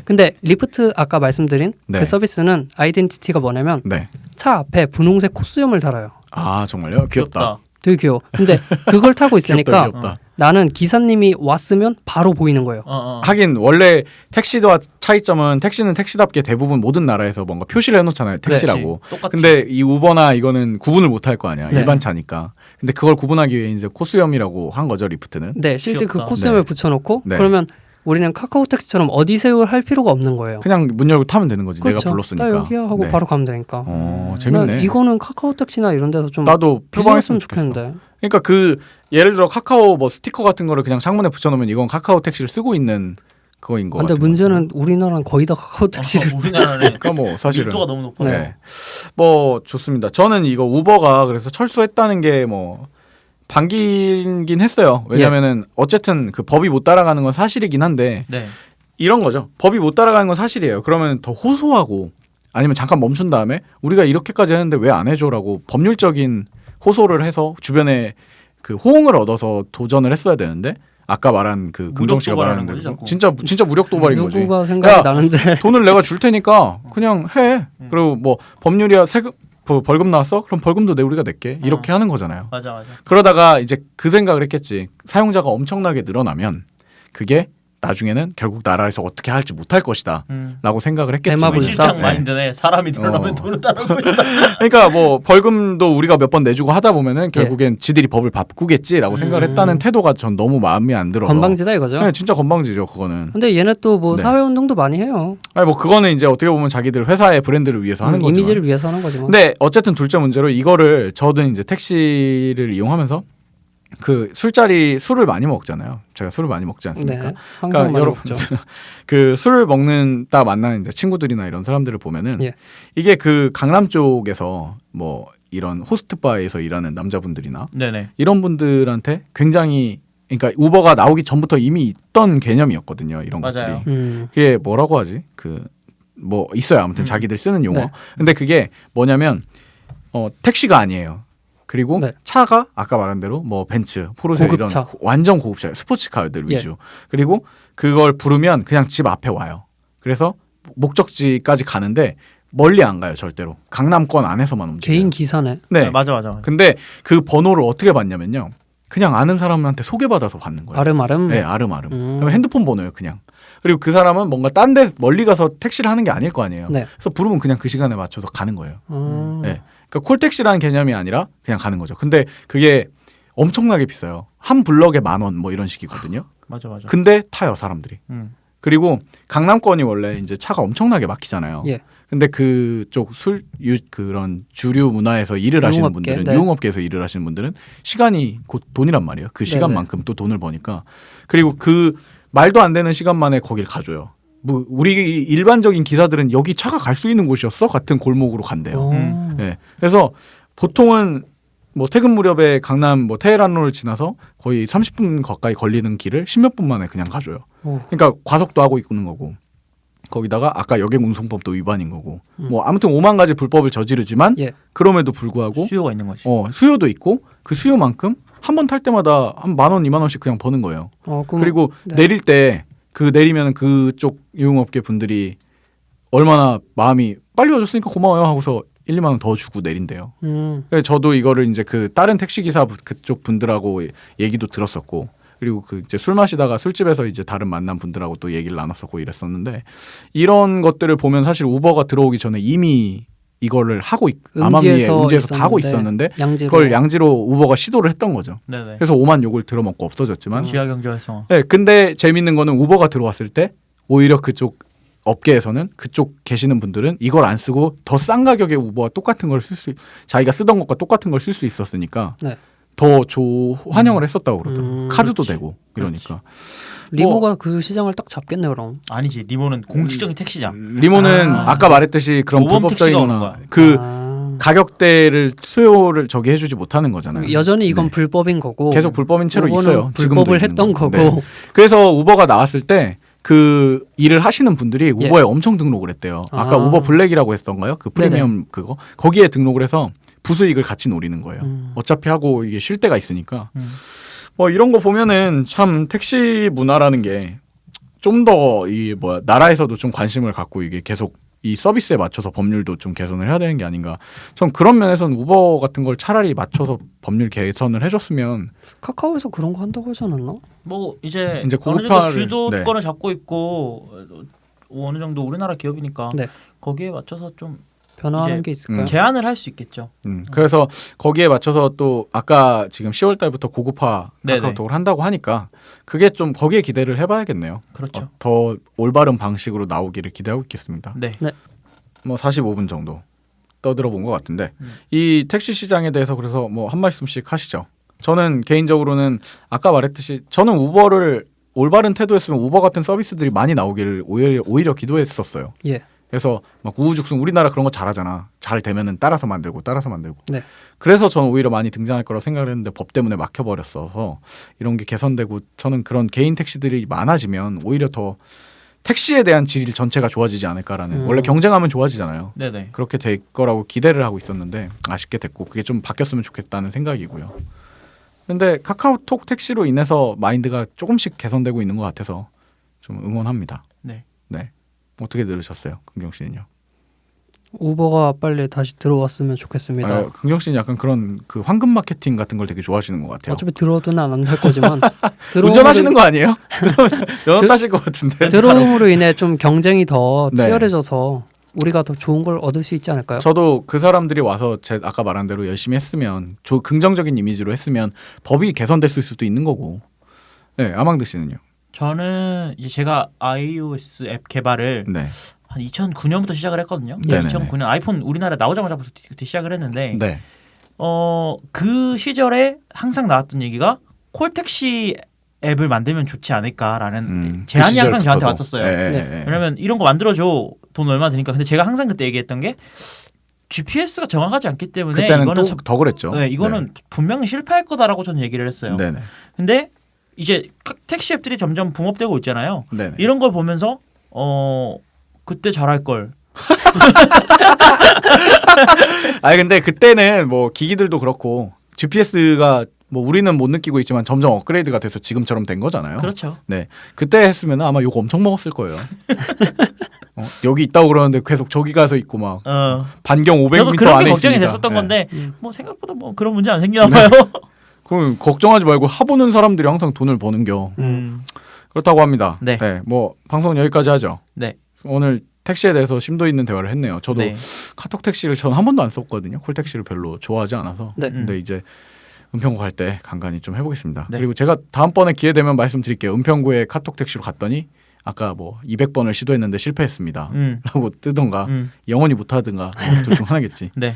근데 리프트 아까 말씀드린 네. 그 서비스는 아이덴티티가 뭐냐면 네. 차 앞에 분홍색 콧수염을 달아요. 아 정말요? 귀엽다. 되게 귀여워. 근데 그걸 타고 있으니까 귀엽다. 나는 기사님이 왔으면 바로 보이는 거예요. 하긴 원래 택시와 차이점은 택시는 택시답게 대부분 모든 나라에서 뭔가 표시를 해놓잖아요. 택시라고. 똑같이. 근데 이 우버나 이거는 구분을 못 할 거 아니야. 네. 일반 차니까. 근데 그걸 구분하기 위해 이제 코수염이라고 한 거죠. 리프트는. 네, 실제 귀엽다. 그 콧수염을 네. 붙여놓고 네. 그러면 우리는 카카오 택시처럼 어디세요 할 필요가 없는 거예요. 그냥 문 열고 타면 되는 거지. 내가 그렇죠. 불렀으니까. 나 여기야 하고 네. 바로 가면 되니까. 재밌네. 난 이거는 카카오 택시나 이런 데서 좀 나도 필요했으면 표방했으면 좋겠어. 좋겠는데. 그러니까 그 예를 들어 카카오 뭐 스티커 같은 거를 그냥 창문에 붙여놓으면 이건 카카오 택시를 쓰고 있는 그거인 거 근데 같아요. 문제는 우리나라는 거의 다 카카오 택시를 우리나라는 그러니까 뭐 사실은 밀도가 너무 높아. 네. 뭐 좋습니다. 저는 이거 우버가 그래서 철수했다는 게 뭐 반기긴 했어요. 왜냐면은 어쨌든 그 법이 못 따라가는 건 사실이긴 한데 네. 이런 거죠. 법이 못 따라가는 건 사실이에요. 그러면 더 호소하고 아니면 잠깐 멈춘 다음에 우리가 이렇게까지 했는데 왜 안 해줘라고 법률적인 호소를 해서 주변에 그 호응을 얻어서 도전을 했어야 되는데 아까 말한 그 금정 씨가 말하는 거지, 대로 자꾸. 진짜 무력 도발인 거지. 누구가 생각이 야, 나는데 돈을 내가 줄 테니까 그냥 해. 그리고 뭐 법률이야 세금 벌금 나왔어? 그럼 벌금도 우리가 낼게. 이렇게 하는 거잖아요. 맞아. 그러다가 이제 그 생각을 했겠지. 사용자가 엄청나게 늘어나면 그게 나중에는 결국 나라에서 어떻게 할지 못할 것이다 라고 생각을 했겠지만 대마불사. 실장 네. 마인드네. 사람이 늘어나면 돈을 따라올 것이다. 그러니까 뭐 벌금도 우리가 몇 번 내주고 하다 보면은 결국엔 지들이 법을 바꾸겠지라고 생각을 했다는 태도가 전 너무 마음에 안 들어서 건방지다 이거죠. 네, 진짜 건방지죠 그거는. 근데 얘네 또 뭐 네. 사회운동도 많이 해요. 아니 뭐 그거는 이제 어떻게 보면 자기들 회사의 브랜드를 위해서 하는 거죠. 이미지를 위해서 하는 거지만. 근데 어쨌든 둘째 문제로 이거를 저도 이제 택시를 이용하면서 그 술을 많이 먹잖아요. 제가 술을 많이 먹지 않습니까? 네. 항상 많이 먹죠. 그 술을 먹는다 만나는 이제 친구들이나 이런 사람들을 보면은 예. 이게 그 강남 쪽에서 뭐 이런 호스트바에서 일하는 남자분들이나 네네. 이런 분들한테 굉장히 그러니까 우버가 나오기 전부터 이미 있던 개념이었거든요. 이런 맞아요. 것들이. 그게 뭐라고 하지? 그 뭐 있어요. 아무튼 자기들 쓰는 용어. 네. 근데 그게 뭐냐면 택시가 아니에요. 그리고 네. 차가 아까 말한 대로 뭐 벤츠, 포르쉐 고급차. 이런 완전 고급차, 스포츠카들 예. 위주. 그리고 그걸 부르면 그냥 집 앞에 와요. 그래서 목적지까지 가는데 멀리 안 가요, 절대로. 강남권 안에서만 움직여요. 개인 기사네. 네. 맞아. 근데 그 번호를 어떻게 받냐면요. 그냥 아는 사람한테 소개받아서 받는 거예요. 아름아름. 네, 아름아름. 그러면 핸드폰 번호예요, 그냥. 그리고 그 사람은 뭔가 딴 데 멀리 가서 택시를 하는 게 아닐 거 아니에요. 네. 그래서 부르면 그냥 그 시간에 맞춰서 가는 거예요. 네. 그러니까 콜택시라는 개념이 아니라 그냥 가는 거죠. 근데 그게 엄청나게 비싸요. 한 블럭에 10,000원 뭐 이런 식이거든요. 맞아. 근데 타요, 사람들이. 그리고 강남권이 원래 이제 차가 엄청나게 막히잖아요. 예. 근데 그쪽 그런 주류 문화에서 일을 하시는 유흥업계, 분들은 네. 유흥업계에서 일을 하시는 분들은 시간이 곧 돈이란 말이에요. 그 네네. 시간만큼 또 돈을 버니까. 그리고 그 말도 안 되는 시간 만에 거길 가줘요. 뭐 우리 일반적인 기사들은 여기 차가 갈 수 있는 곳이었어 같은 골목으로 간대요. 네. 그래서 보통은 뭐 퇴근 무렵에 강남 뭐 테헤란로를 지나서 거의 30분 가까이 걸리는 길을 10몇 분 만에 그냥 가줘요. 오. 그러니까 과속도 하고 있는 거고 거기다가 아까 여객운송법도 위반인 거고 뭐 아무튼 5만 가지 불법을 저지르지만 예. 그럼에도 불구하고 수요가 있는 거지. 수요도 있고 그 수요만큼 한 번 탈 때마다 한 10,000원, 20,000원씩 그냥 버는 거예요. 그럼, 그리고 네. 내릴 때 그 내리면 그쪽 유흥업계 분들이 얼마나 마음이 빨리 와줬으니까 고마워요 하고서 1, 2만 원 더 주고 내린대요. 그래서 저도 이거를 이제 그 다른 택시 기사 그쪽 분들하고 얘기도 들었었고 그리고 그 이제 술 마시다가 술집에서 이제 다른 만난 분들하고 또 얘기를 나눴었고 이랬었는데 이런 것들을 보면 사실 우버가 들어오기 전에 이미 이거를 하고 암암리에 음지에서 다 하고 있었는데 양지로. 그걸 양지로 우버가 시도를 했던 거죠. 네네. 그래서 오만 욕을 들어먹고 없어졌지만 지하 경제 활성화. 네, 근데 재밌는 거는 우버가 들어왔을 때 오히려 그쪽 업계에서는 그쪽 계시는 분들은 이걸 안 쓰고 더 싼 가격에 우버와 똑같은 걸 자기가 쓰던 것과 똑같은 걸 쓸 수 있었으니까 네. 더 환영을 했었다고 그러더라고요. 카드도 그렇지. 되고 이러니까. 리모가 그 시장을 딱 잡겠네 그럼. 아니지. 리모는 공식적인 택시장. 리모는 아까 말했듯이 그런 모범 택시가 오는 불법적이거나 거야. 그 가격대를 수요를 저기 해주지 못하는 거잖아요. 여전히 이건 네. 불법인 거고. 계속 불법인 채로 우버는 있어요. 지금도 불법을 있는 했던 거. 거고. 네. 그래서 우버가 나왔을 때 그 일을 하시는 분들이 우버에 엄청 등록을 했대요. 아까 우버 블랙이라고 했던가요? 그 프리미엄 그거 거기에 등록을 해서 부수익을 같이 노리는 거예요. 어차피 하고 이게 쉴 때가 있으니까. 뭐 이런 거 보면은 참 택시 문화라는 게 좀 더 이 나라에서도 좀 관심을 갖고 이게 계속 이 서비스에 맞춰서 법률도 좀 개선을 해야 되는 게 아닌가. 전 그런 면에서는 우버 같은 걸 차라리 맞춰서 법률 개선을 해줬으면. 카카오에서 그런 거 한다고 하지 않았나? 뭐 이제 이제 어느 정도 고급화를, 주도권을 잡고 있고 어느 정도 우리나라 기업이니까 네. 거기에 맞춰서 좀 변화하는 이제 게 있을까요? 제한을 할 수 있겠죠. 그래서 거기에 맞춰서 또 아까 지금 10월 달부터 고급화 네네. 카카오톡을 한다고 하니까 그게 좀 거기에 기대를 해봐야겠네요. 그렇죠. 더 올바른 방식으로 나오기를 기대하고 있겠습니다. 네. 뭐 45분 정도 떠들어본 것 같은데 이 택시 시장에 대해서 그래서 뭐 한 말씀씩 하시죠. 저는 개인적으로는 아까 말했듯이 저는 우버를 올바른 태도였으면 우버 같은 서비스들이 많이 나오기를 오히려 기도했었어요. 예. 그래서 막 우후죽순 우리나라 그런 거 잘하잖아. 잘 되면은 따라서 만들고. 네. 그래서 저는 오히려 많이 등장할 거라고 생각을 했는데 법 때문에 막혀버렸어서 이런 게 개선되고 저는 그런 개인 택시들이 많아지면 오히려 더 택시에 대한 질 전체가 좋아지지 않을까라는 원래 경쟁하면 좋아지잖아요. 네네. 그렇게 될 거라고 기대를 하고 있었는데 아쉽게 됐고 그게 좀 바뀌었으면 좋겠다는 생각이고요. 근데 카카오톡 택시로 인해서 마인드가 조금씩 개선되고 있는 것 같아서 좀 응원합니다. 네. 네. 어떻게 들으셨어요, 긍정 씨는요? 우버가 빨리 다시 들어왔으면 좋겠습니다. 아, 긍정 씨는 약간 그런 그 황금 마케팅 같은 걸 되게 좋아하시는 것 같아요. 어차피 들어오든 안 할 거지만 운전하시는 거 아니에요? 면허 따실 것 같은데. 들어옴으로 인해 좀 경쟁이 더 네. 치열해져서 우리가 더 좋은 걸 얻을 수 있지 않을까요? 저도 그 사람들이 와서 제 아까 말한 대로 열심히 했으면 긍정적인 이미지로 했으면 법이 개선됐을 수도 있는 거고. 네, 아망드 씨는요? 저는 이제 제가 iOS 앱 개발을 네. 한 2009년부터 시작을 했거든요. 네네네. 2009년 아이폰 우리나라 나오자마자부터 그때 시작을 했는데 네. 그 시절에 항상 나왔던 얘기가 콜택시 앱을 만들면 좋지 않을까라는 제안이 그 항상 저한테 시절부터도. 왔었어요. 네. 왜냐면 이런 거 만들어줘 돈 얼마 드니까. 근데 제가 항상 그때 얘기했던 게 GPS가 정확하지 않기 때문에 그때는 이거는 또 더 그랬죠. 네, 이거는 분명히 실패할 거다라고 저는 얘기를 했어요. 네네. 근데 이제 택시 앱들이 점점 붕업되고 있잖아요. 네네. 이런 걸 보면서 그때 잘할 걸. 아니 근데 그때는 뭐 기기들도 그렇고 GPS가 뭐 우리는 못 느끼고 있지만 점점 업그레이드가 돼서 지금처럼 된 거잖아요. 그렇죠. 네. 그때 했으면 아마 욕 엄청 먹었을 거예요. 여기 있다고 그러는데 계속 저기 가서 있고 막 반경 500m 저도 그런 안에 게 걱정이 있으니까. 됐었던 네. 건데 뭐 생각보다 뭐 그런 문제 안 생기나 봐요. 그럼 걱정하지 말고 하보는 사람들이 항상 돈을 버는겨. 그렇다고 합니다. 네. 뭐 방송 여기까지 하죠. 네. 오늘 택시에 대해서 심도 있는 대화를 했네요. 저도 네. 카톡 택시를 전 한 번도 안 썼거든요. 콜 택시를 별로 좋아하지 않아서. 네. 근데 이제 은평구 갈 때 간간히 좀 해보겠습니다. 네. 그리고 제가 다음번에 기회 되면 말씀드릴게요. 은평구에 카톡 택시로 갔더니 아까 뭐 200번을 시도했는데 실패했습니다. 라고 뜨던가 영원히 못하든가 둘 중 하나겠지. 네.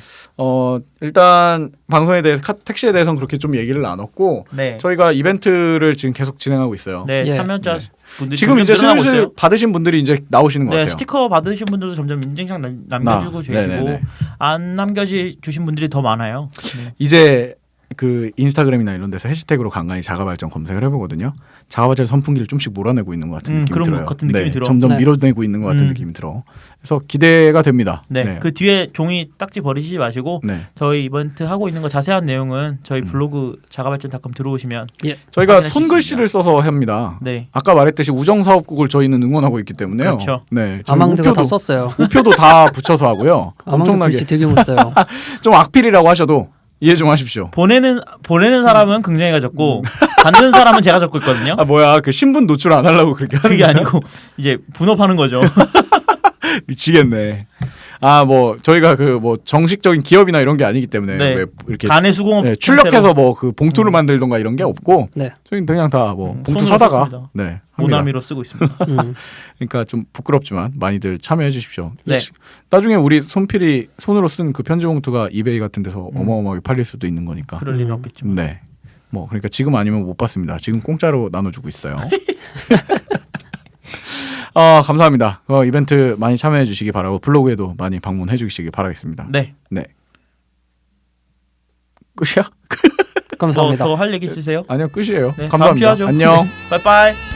일단 방송에 대해 택시에 대해서는 그렇게 좀 얘기를 나눴고 네. 저희가 이벤트를 지금 계속 진행하고 있어요. 네. 예. 참여자 네. 분들이 지금 점점 이제 늘어나고 슬슬 있어요. 받으신 분들이 이제 나오시는 것 네, 같아요. 스티커 받으신 분들도 점점 인증샷 남겨주고 계시고 네네네. 안 남겨주신 분들이 더 많아요. 네. 이제 그 인스타그램이나 이런 데서 해시태그로 간간히 자가발전 검색을 해보거든요. 자가발전 선풍기를 좀씩 몰아내고 있는 것 같은 느낌이 그런 들어요. 것 같은 느낌이 들어. 점점 네. 밀어내고 있는 것 같은 느낌이 들어. 그래서 기대가 됩니다. 네. 그 뒤에 종이 딱지 버리시지 마시고 네. 저희 이벤트 하고 있는 거 자세한 내용은 저희 블로그 자가발전.com 들어오시면 저희가 확인할 수 손글씨를 써서 합니다. 네. 아까 말했듯이 우정사업국을 저희는 응원하고 있기 때문에요. 그렇죠. 네. 저희 아망드가 다 썼어요. 우표도 다 붙여서 하고요. 아망드 엄청나게 글씨 되게 못 써요. 좀 악필이라고 하셔도 이해 좀 하십시오. 보내는 사람은 긍정이가 적고 받는 사람은 제가 적고 있거든요. 아 뭐야 그 신분 노출 안 하려고 그렇게 하는 그게 거야? 아니고 이제 분업하는 거죠. 미치겠네. 아 뭐 저희가 그 뭐 정식적인 기업이나 이런 게 아니기 때문에 네. 왜 이렇게 간의 수공업 네, 출력해서 뭐 그 봉투를 만들던가 이런 게 없고 네. 저희는 그냥 다 뭐 봉투 손으로 사다가 썼습니다. 네 합니다. 모나미로 쓰고 있습니다. 그러니까 좀 부끄럽지만 많이들 참여해 주십시오. 네. 나중에 우리 손필이 손으로 쓴 그 편지 봉투가 이베이 같은 데서 어마어마하게 팔릴 수도 있는 거니까. 그럴 일은 없겠지만. 네. 뭐 그러니까 지금 아니면 못 받습니다. 지금 공짜로 나눠주고 있어요. 감사합니다. 이벤트 많이 참여해 주시기 바라고 블로그에도 많이 방문해 주시기 바라겠습니다. 네. 네. 끝이야? 감사합니다. 더 할 얘기 있으세요? 아니요 끝이에요. 네, 다음 주에 감사합니다. 하죠. 안녕. 빠이빠이.